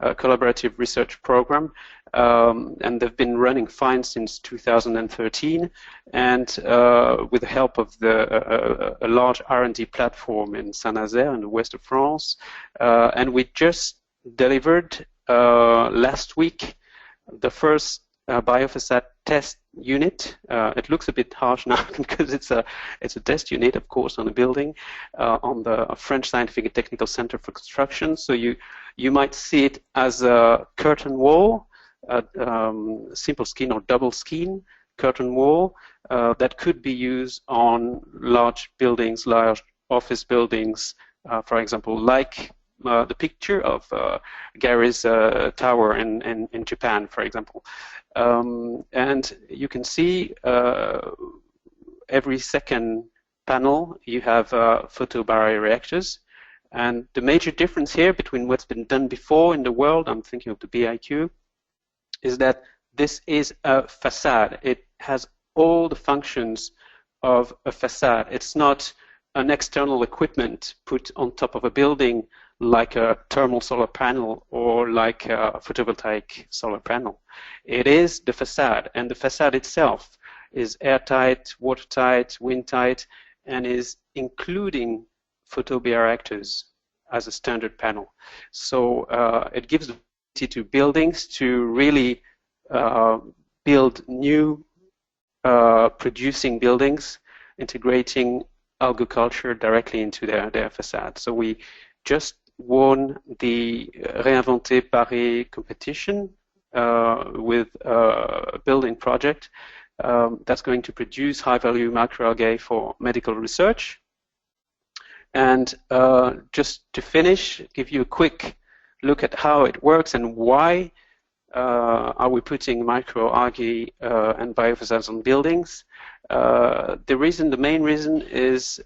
[SPEAKER 5] collaborative research program, and they've been running fine since 2013, and with the help of a large R&D platform in Saint-Nazaire in the west of France, and we just delivered last week the first biofacade test unit. It looks a bit harsh now because it's a test unit, of course, on a building on the French Scientific and Technical Center for Construction. So you might see it as a curtain wall, simple skin or double skin curtain wall that could be used on large buildings, large office buildings, for example, like the picture of Gary's tower in Japan, for example. And you can see every second panel you have photobioreactors. And the major difference here between what's been done before in the world, I'm thinking of the BIQ, is that this is a facade. It has all the functions of a facade. It's not an external equipment put on top of a building like a thermal solar panel or like a photovoltaic solar panel. It is the facade, and the facade itself is airtight, watertight, windtight, and is including photobioreactors as a standard panel. So it gives the ability to buildings to really build new producing buildings, integrating algoculture directly into their facade. So we just won the Réinventer Paris competition with a building project that's going to produce high-value macroalgae for medical research. And just to finish, give you a quick look at how it works and why are we putting microalgae and biofacades on buildings. The main reason is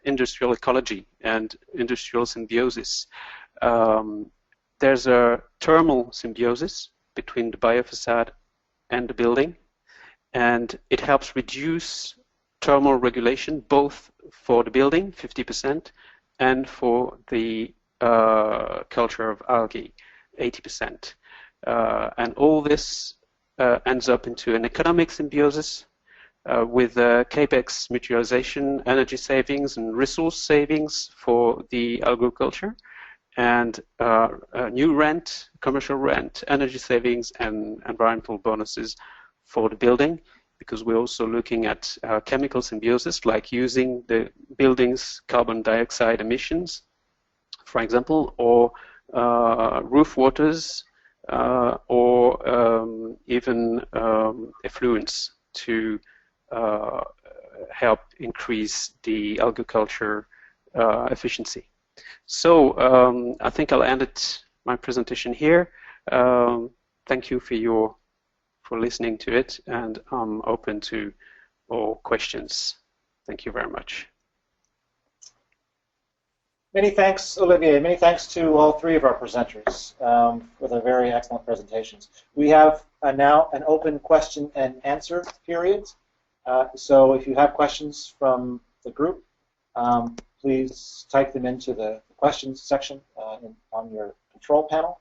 [SPEAKER 5] industrial ecology and industrial symbiosis. There's a thermal symbiosis between the biofacade and the building, and it helps reduce thermal regulation both for the building, 50%, and for the culture of algae, 80%. And all this ends up into an economic symbiosis with capex mutualization, energy savings, and resource savings for the algoculture, and new rent, commercial rent, energy savings, and environmental bonuses for the building, because we're also looking at chemical symbiosis, like using the building's carbon dioxide emissions, for example, or roof waters, or even effluents to help increase the algoculture efficiency. So I think I'll end my presentation here. thank you for listening to it, and I'm open to all questions. Thank you very much.
[SPEAKER 2] Many thanks, Olivier. Many thanks to all three of our presenters for their very excellent presentations. We have now an open question and answer period. So if you have questions from the group, please type them into the questions section on your control panel,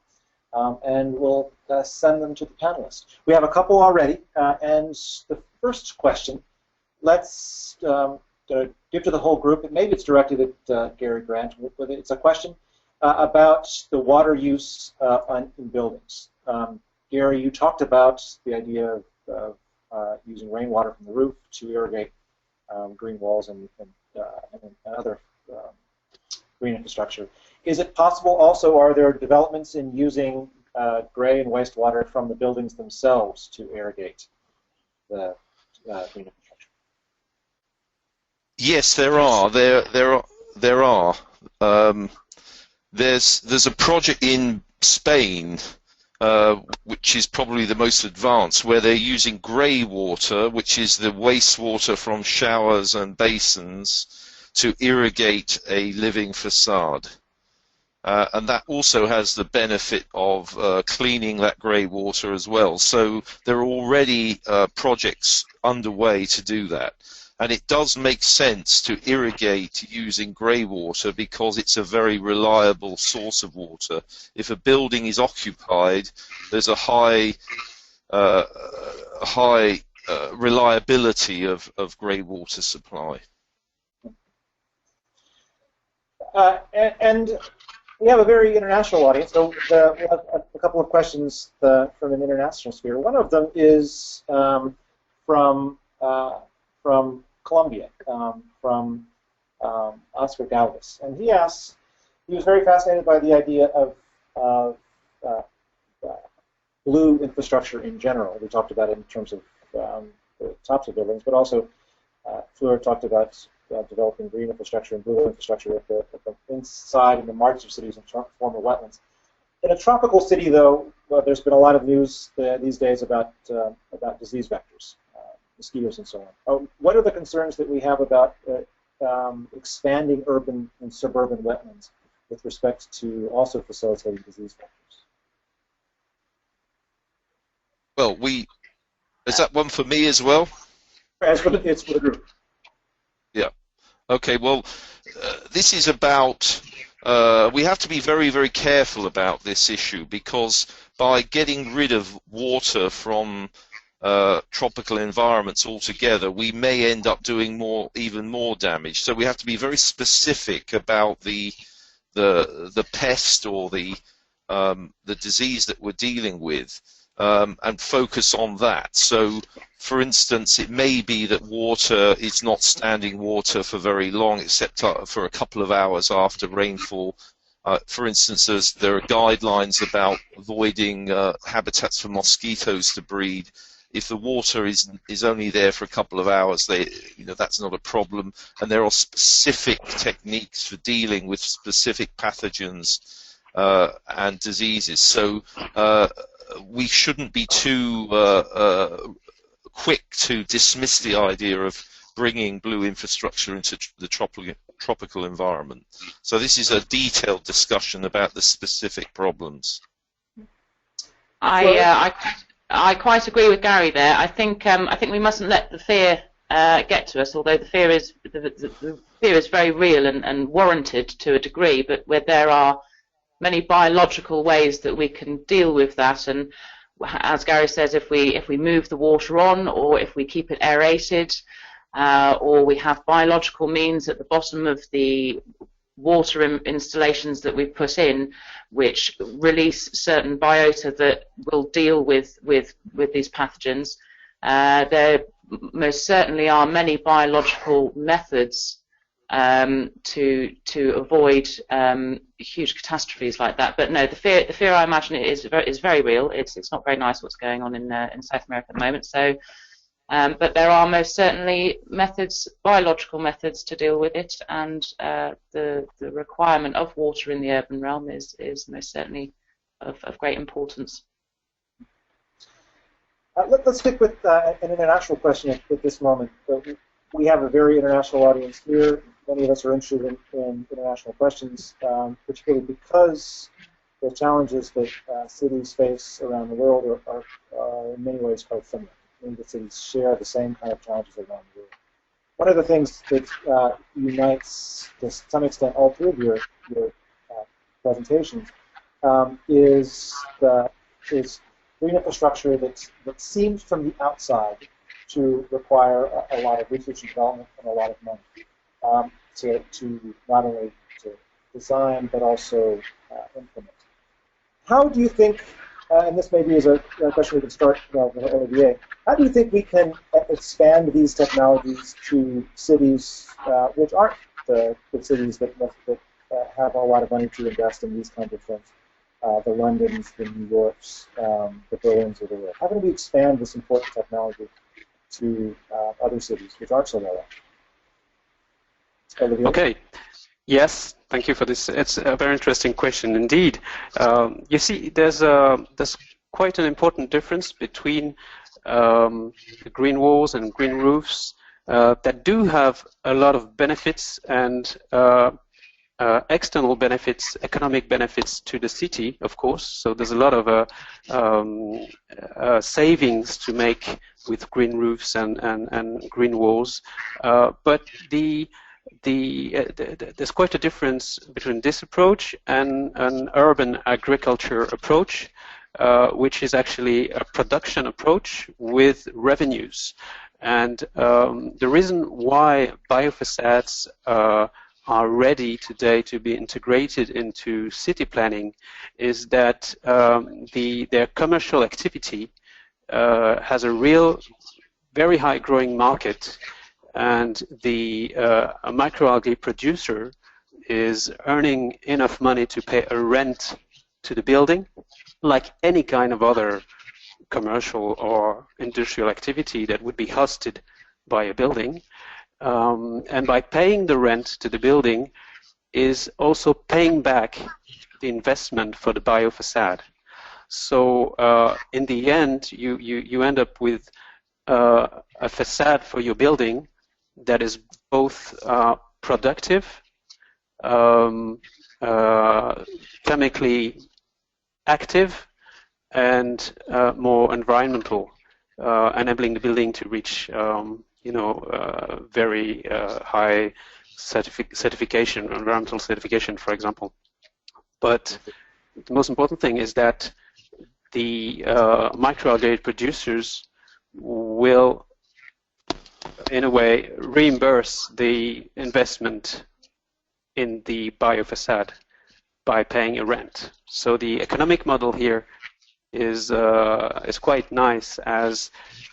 [SPEAKER 2] and we'll send them to the panelists. We have a couple already, and the first question, let's give to the whole group. Maybe it's directed at Gary Grant. It's a question about the water use in buildings. Gary, you talked about the idea of using rainwater from the roof to irrigate green walls and other green infrastructure. Is it possible also, are there developments in using gray and wastewater from the buildings themselves to irrigate the green infrastructure?
[SPEAKER 4] Yes, there are. There are. There's a project in Spain, which is probably the most advanced, where they're using grey water, which is the wastewater from showers and basins, to irrigate a living facade. And that also has the benefit of cleaning that grey water as well. So there are already projects underway to do that. And it does make sense to irrigate using grey water because it's a very reliable source of water. If a building is occupied, there's a high reliability of grey water supply.
[SPEAKER 2] And we have a very international audience, so we have a couple of questions from an international sphere. One of them is from Colombia, from Oscar Galvez, and he asks, he was very fascinated by the idea of blue infrastructure in general. We talked about it in terms of the tops of buildings, but also Fleur talked about developing green infrastructure and blue infrastructure at the inside and the margins of cities and former wetlands. In a tropical city, though, there's been a lot of news these days about disease vectors, mosquitoes and so on. What are the concerns that we have about expanding urban and suburban wetlands with respect to also facilitating disease vectors?
[SPEAKER 4] Well, is that one for me as well?
[SPEAKER 2] It's for the group.
[SPEAKER 4] Yeah. Okay. Well, this is about. We have to be very, very careful about this issue because by getting rid of water from tropical environments altogether, we may end up doing even more damage. So we have to be very specific about the pest or the disease that we're dealing with, and focus on that. So, for instance, it may be that water is not standing water for very long, except for a couple of hours after rainfall. For instance, there are guidelines about avoiding habitats for mosquitoes to breed. If the water is only there for a couple of hours, that's not a problem. And there are specific techniques for dealing with specific pathogens and diseases. So we shouldn't be too quick to dismiss the idea of bringing blue infrastructure into the tropical environment. So this is a detailed discussion about the specific problems.
[SPEAKER 3] I quite agree with Gary there. I think we mustn't let the fear get to us. Although the fear is very real and warranted to a degree, but where there are many biological ways that we can deal with that. And as Gary says, if we move the water on, or if we keep it aerated, or we have biological means at the bottom of the water installations that we put in, which release certain biota that will deal with these pathogens, there most certainly are many biological methods to avoid huge catastrophes like that. But no, the fear I imagine is very real. It's not very nice what's going on in South America at the moment. So, but there are most certainly biological methods to deal with it, and the requirement of water in the urban realm is most certainly of great importance.
[SPEAKER 2] Let's stick with an international question at this moment. We have a very international audience here. Many of us are interested in international questions, particularly because the challenges that cities face around the world are in many ways quite similar. Many of the cities share the same kind of challenges around the world. One of the things that unites, to some extent, all three of your presentations is green infrastructure that seems from the outside to require a lot of research and development and a lot of money to not only to design but also implement. How do you think, and this maybe is a question we can start with Olivier, how do you think we can expand these technologies to cities which aren't the cities that have a lot of money to invest in these kinds of things? The Londons, the New Yorks, the Berlins of the world. How can we expand this important technology to other cities which aren't so well off? Olivier? Okay.
[SPEAKER 5] Yes, thank you for this. It's a very interesting question indeed. You see, there's quite an important difference between the green walls and green roofs that do have a lot of benefits and external benefits, economic benefits to the city, of course. So there's a lot of savings to make with green roofs and green walls. But there's quite a difference between this approach and an urban agriculture approach, which is actually a production approach with revenues. And the reason why biofacades are ready today to be integrated into city planning is that their commercial activity has a real, very high growing market, and a microalgae producer is earning enough money to pay a rent to the building, like any kind of other commercial or industrial activity that would be hosted by a building. And by paying the rent to the building is also paying back the investment for the biofacade. So in the end, you end up with a facade for your building that is both productive, chemically active, and more environmental, enabling the building to reach very high certification, environmental certification, for example. But the most important thing is that the microalgae producers will, in a way, reimburse the investment in the biofacade by paying a rent. So the economic model here is quite nice, as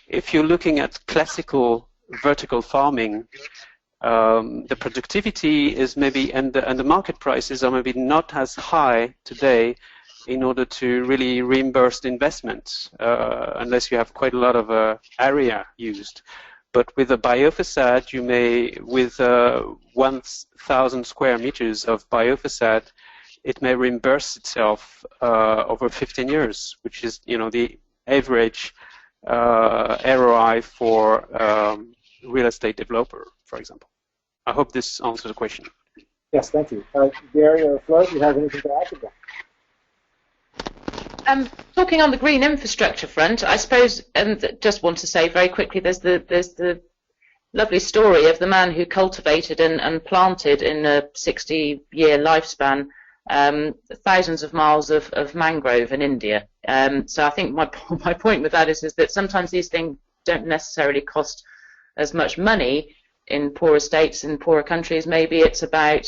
[SPEAKER 5] if you're looking at classical vertical farming, the productivity is maybe, and the market prices are maybe not as high today in order to really reimburse the investment, unless you have quite a lot of area used. But with a biofacade, you may, with 1,000 square meters of biofacade, it may reimburse itself over 15 years, which is, the average ROI for real estate developer, for example. I hope this answers the question.
[SPEAKER 2] Yes, thank you. Gary or Fleur, do you have anything to add to that?
[SPEAKER 3] Talking on the green infrastructure front, I suppose, and just want to say very quickly, there's the lovely story of the man who cultivated and planted in a 60-year lifespan thousands of miles of mangrove in India. So I think my point with that is that sometimes these things don't necessarily cost as much money in poorer states, in poorer countries. Maybe it's about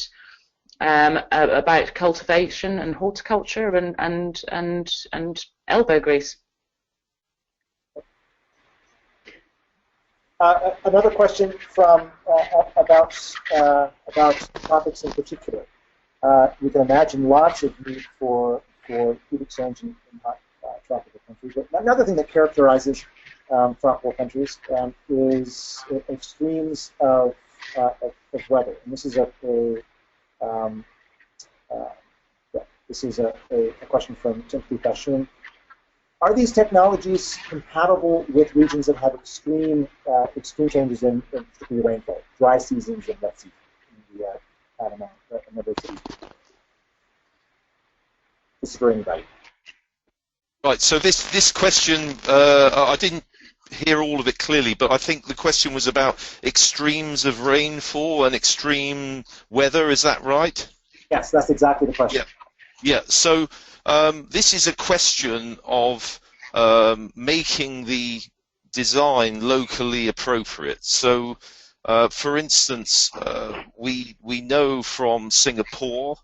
[SPEAKER 3] cultivation and horticulture and elbow grease.
[SPEAKER 2] Another question from about topics in particular. We can imagine lots of need for heat exchange in hot tropical countries. But another thing that characterizes tropical countries is extremes of weather. And this is a question from Timothy Bashun. Are these technologies compatible with regions that have extreme changes in particularly rainfall, dry seasons and wet seasons in the Panama and other cities? This is for anybody.
[SPEAKER 4] Right. So this question, I didn't hear all of it clearly, but I think the question was about extremes of rainfall and extreme weather. Is that right?
[SPEAKER 2] Yes, that's exactly the question.
[SPEAKER 4] Yeah. So this is a question of making the design locally appropriate. So, for instance, we know from Singapore,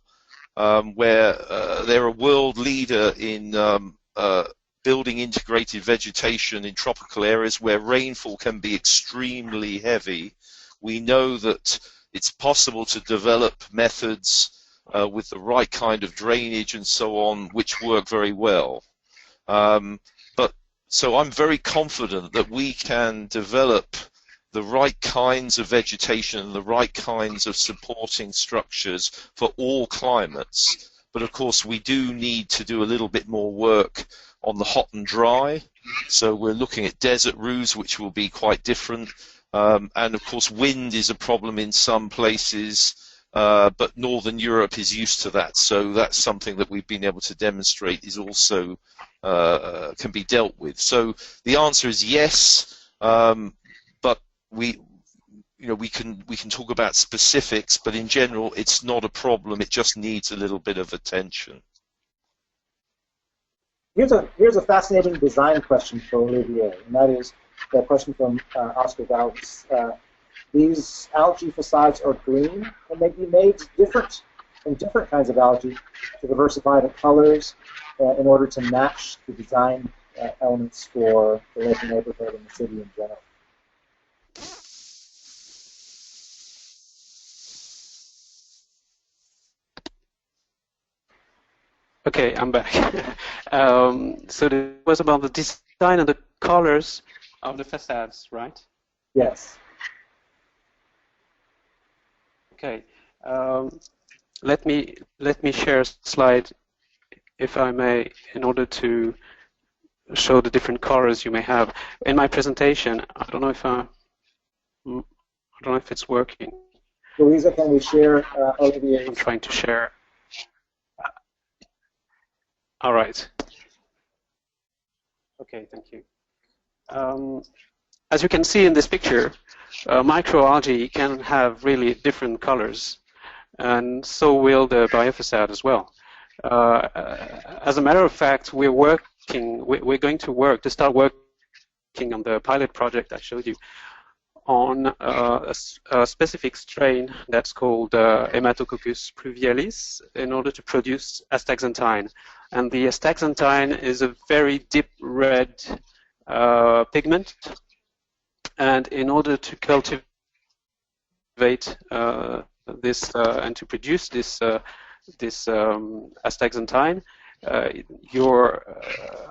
[SPEAKER 4] where they're a world leader in building integrated vegetation in tropical areas where rainfall can be extremely heavy. We know that it's possible to develop methods with the right kind of drainage and so on, which work very well. So I'm very confident that we can develop the right kinds of vegetation and the right kinds of supporting structures for all climates. But of course, we do need to do a little bit more work on the hot and dry. So we're looking at desert roofs, which will be quite different. And of course, wind is a problem in some places. But Northern Europe is used to that, so that's something that we've been able to demonstrate is also can be dealt with. So the answer is yes, but we can talk about specifics, but in general, it's not a problem. It just needs a little bit of attention.
[SPEAKER 2] Here's a fascinating design question for Olivier, and that is the question from Oscar Galvis. These algae facades are green, and they be made different from different kinds of algae to diversify the colors in order to match the design elements for the local neighborhood and the city in general.
[SPEAKER 5] Okay, I'm back. So it was about the design and the colors of the facades, right?
[SPEAKER 2] Yes.
[SPEAKER 5] Okay. Let me share a slide, if I may, in order to show the different colors you may have. In my presentation, I don't know if it's working.
[SPEAKER 2] Louisa, can we share Olivier's?
[SPEAKER 5] I'm trying to share. All right. Okay, thank you. As you can see in this picture, microalgae can have really different colors, and so will the biofacade as well. As a matter of fact, we're going to start working on the pilot project I showed you on a specific strain that's called Hematococcus pluvialis in order to produce astaxanthine. And the astaxanthine is a very deep red pigment, and in order to cultivate this and to produce this astaxanthine, your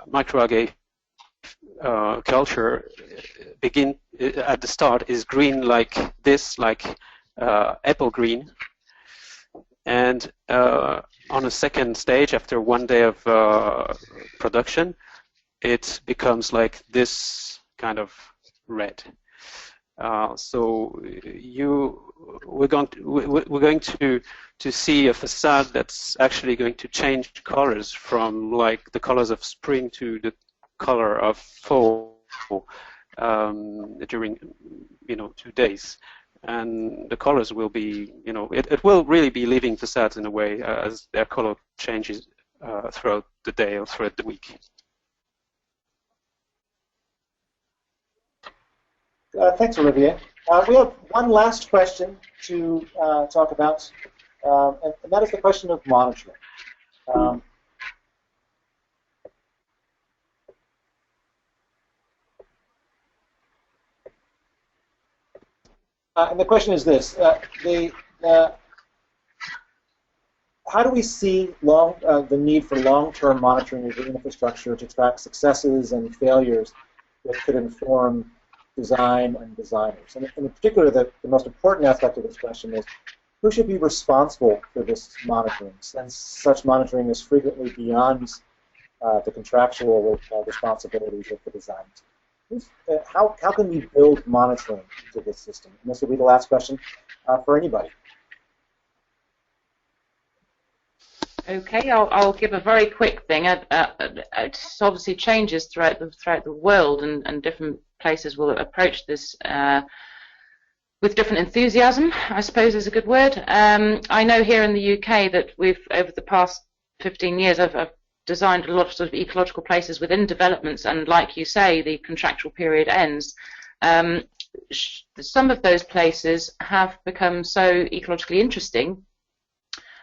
[SPEAKER 5] microalgae culture at the start is green like this, like apple green, and on a second stage, after 1 day of production, it becomes like this kind of red. So we're going to see a facade that's actually going to change colors from like the colors of spring to the color of fall during 2 days, and the colors will be it will really be living facades in a way as their color changes throughout the day or throughout the week.
[SPEAKER 2] Thanks, Olivier. We have one last question to talk about, and that is the question of monitoring. And the question is this: how do we see the need for long-term monitoring of the infrastructure to track successes and failures that could inform design and designers? And in particular, the most important aspect of this question is, who should be responsible for this monitoring? Since such monitoring is frequently beyond the contractual responsibilities of the design team. How can we build monitoring into this system? And this will be the last question for anybody.
[SPEAKER 3] Okay, I'll give a very quick thing. It obviously changes throughout the world, and different places will approach this with different enthusiasm, I suppose is a good word. I know here in the UK that we've, over the past 15 years, I've designed a lot of sort of ecological places within developments, and like you say, the contractual period ends. Some of those places have become so ecologically interesting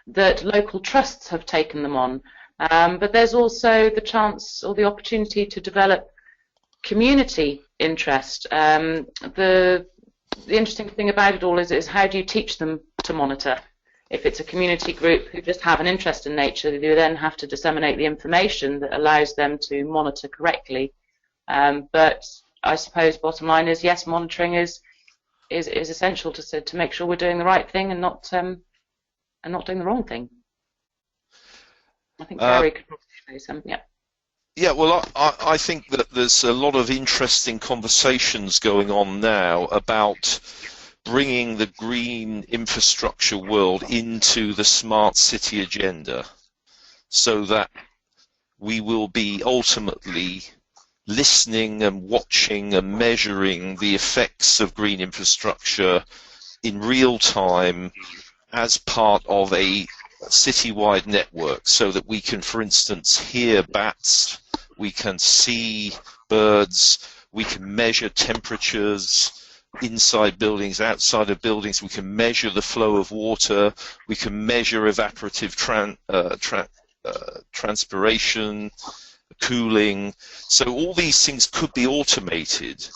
[SPEAKER 3] that local trusts have taken them on. But there's also the chance or the opportunity to develop community interest. The interesting thing about it all is how do you teach them to monitor? If it's a community group who just have an interest in nature, you then have to disseminate the information that allows them to monitor correctly. But I suppose bottom line is, yes, monitoring is essential to make sure we're doing the right thing and not doing the wrong thing. I think Gary could probably say something. Yeah.
[SPEAKER 4] Yeah, well, I think that there's a lot of interesting conversations going on now about bringing the green infrastructure world into the smart city agenda, so that we will be ultimately listening and watching and measuring the effects of green infrastructure in real time as part of a citywide network, so that we can, for instance, hear bats, we can see birds, we can measure temperatures inside buildings, outside of buildings, we can measure the flow of water, we can measure evaporative transpiration, cooling. So all these things could be automated,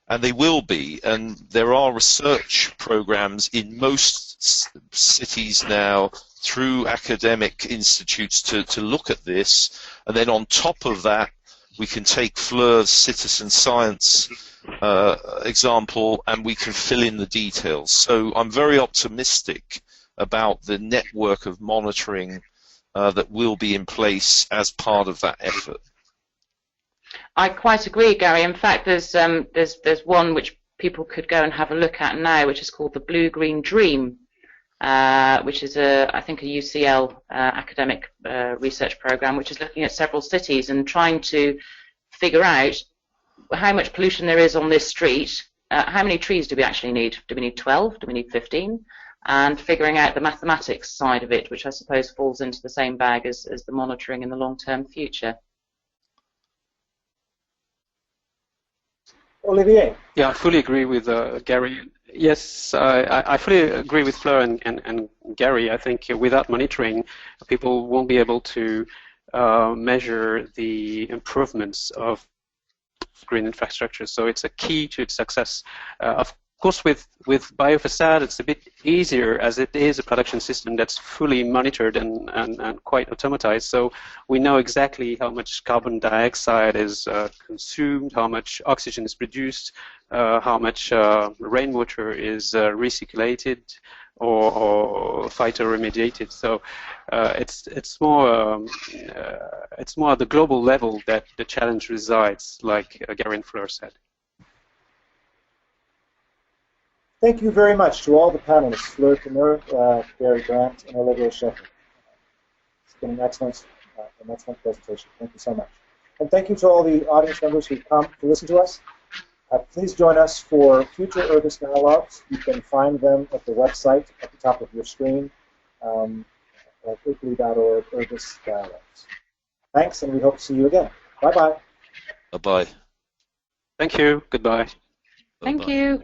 [SPEAKER 4] and they will be, and there are research programs in most cities now through academic institutes to look at this, and then on top of that we can take Fleur's citizen science example and we can fill in the details. So I'm very optimistic about the network of monitoring that will be in place as part of that effort.
[SPEAKER 3] I quite agree, Gary. In fact, there's one which people could go and have a look at now, which is called the Blue-Green Dream, which is I think a UCL academic research program, which is looking at several cities and trying to figure out how much pollution there is on this street. How many trees do we actually need? Do we need 12? Do we need 15? And figuring out the mathematics side of it, which I suppose falls into the same bag as the monitoring in the long-term future.
[SPEAKER 2] Olivier.
[SPEAKER 5] Yeah, I fully agree with Gary. Yes, I fully agree with Fleur and Gary. I think without monitoring, people won't be able to measure the improvements of green infrastructure. So it's a key to its success. Of course, with BioFacade, it's a bit easier as it is a production system that's fully monitored and quite automatized. So we know exactly how much carbon dioxide is consumed, how much oxygen is produced, how much rainwater is recirculated or phytoremediated. So it's more at the global level that the challenge resides, like Gary and Fleur said.
[SPEAKER 2] Thank you very much to all the panelists, Fleur, Gary Grant, and Olivier Scheffer. It's been an excellent presentation. Thank you so much. And thank you to all the audience members who've come to listen to us. Please join us for future URBIS Dialogues. You can find them at the website at the top of your screen, at italy.org, URBIS Dialogues. Thanks, and we hope to see you again. Bye-bye.
[SPEAKER 4] Bye-bye.
[SPEAKER 5] Thank you. Goodbye.
[SPEAKER 3] Thank you.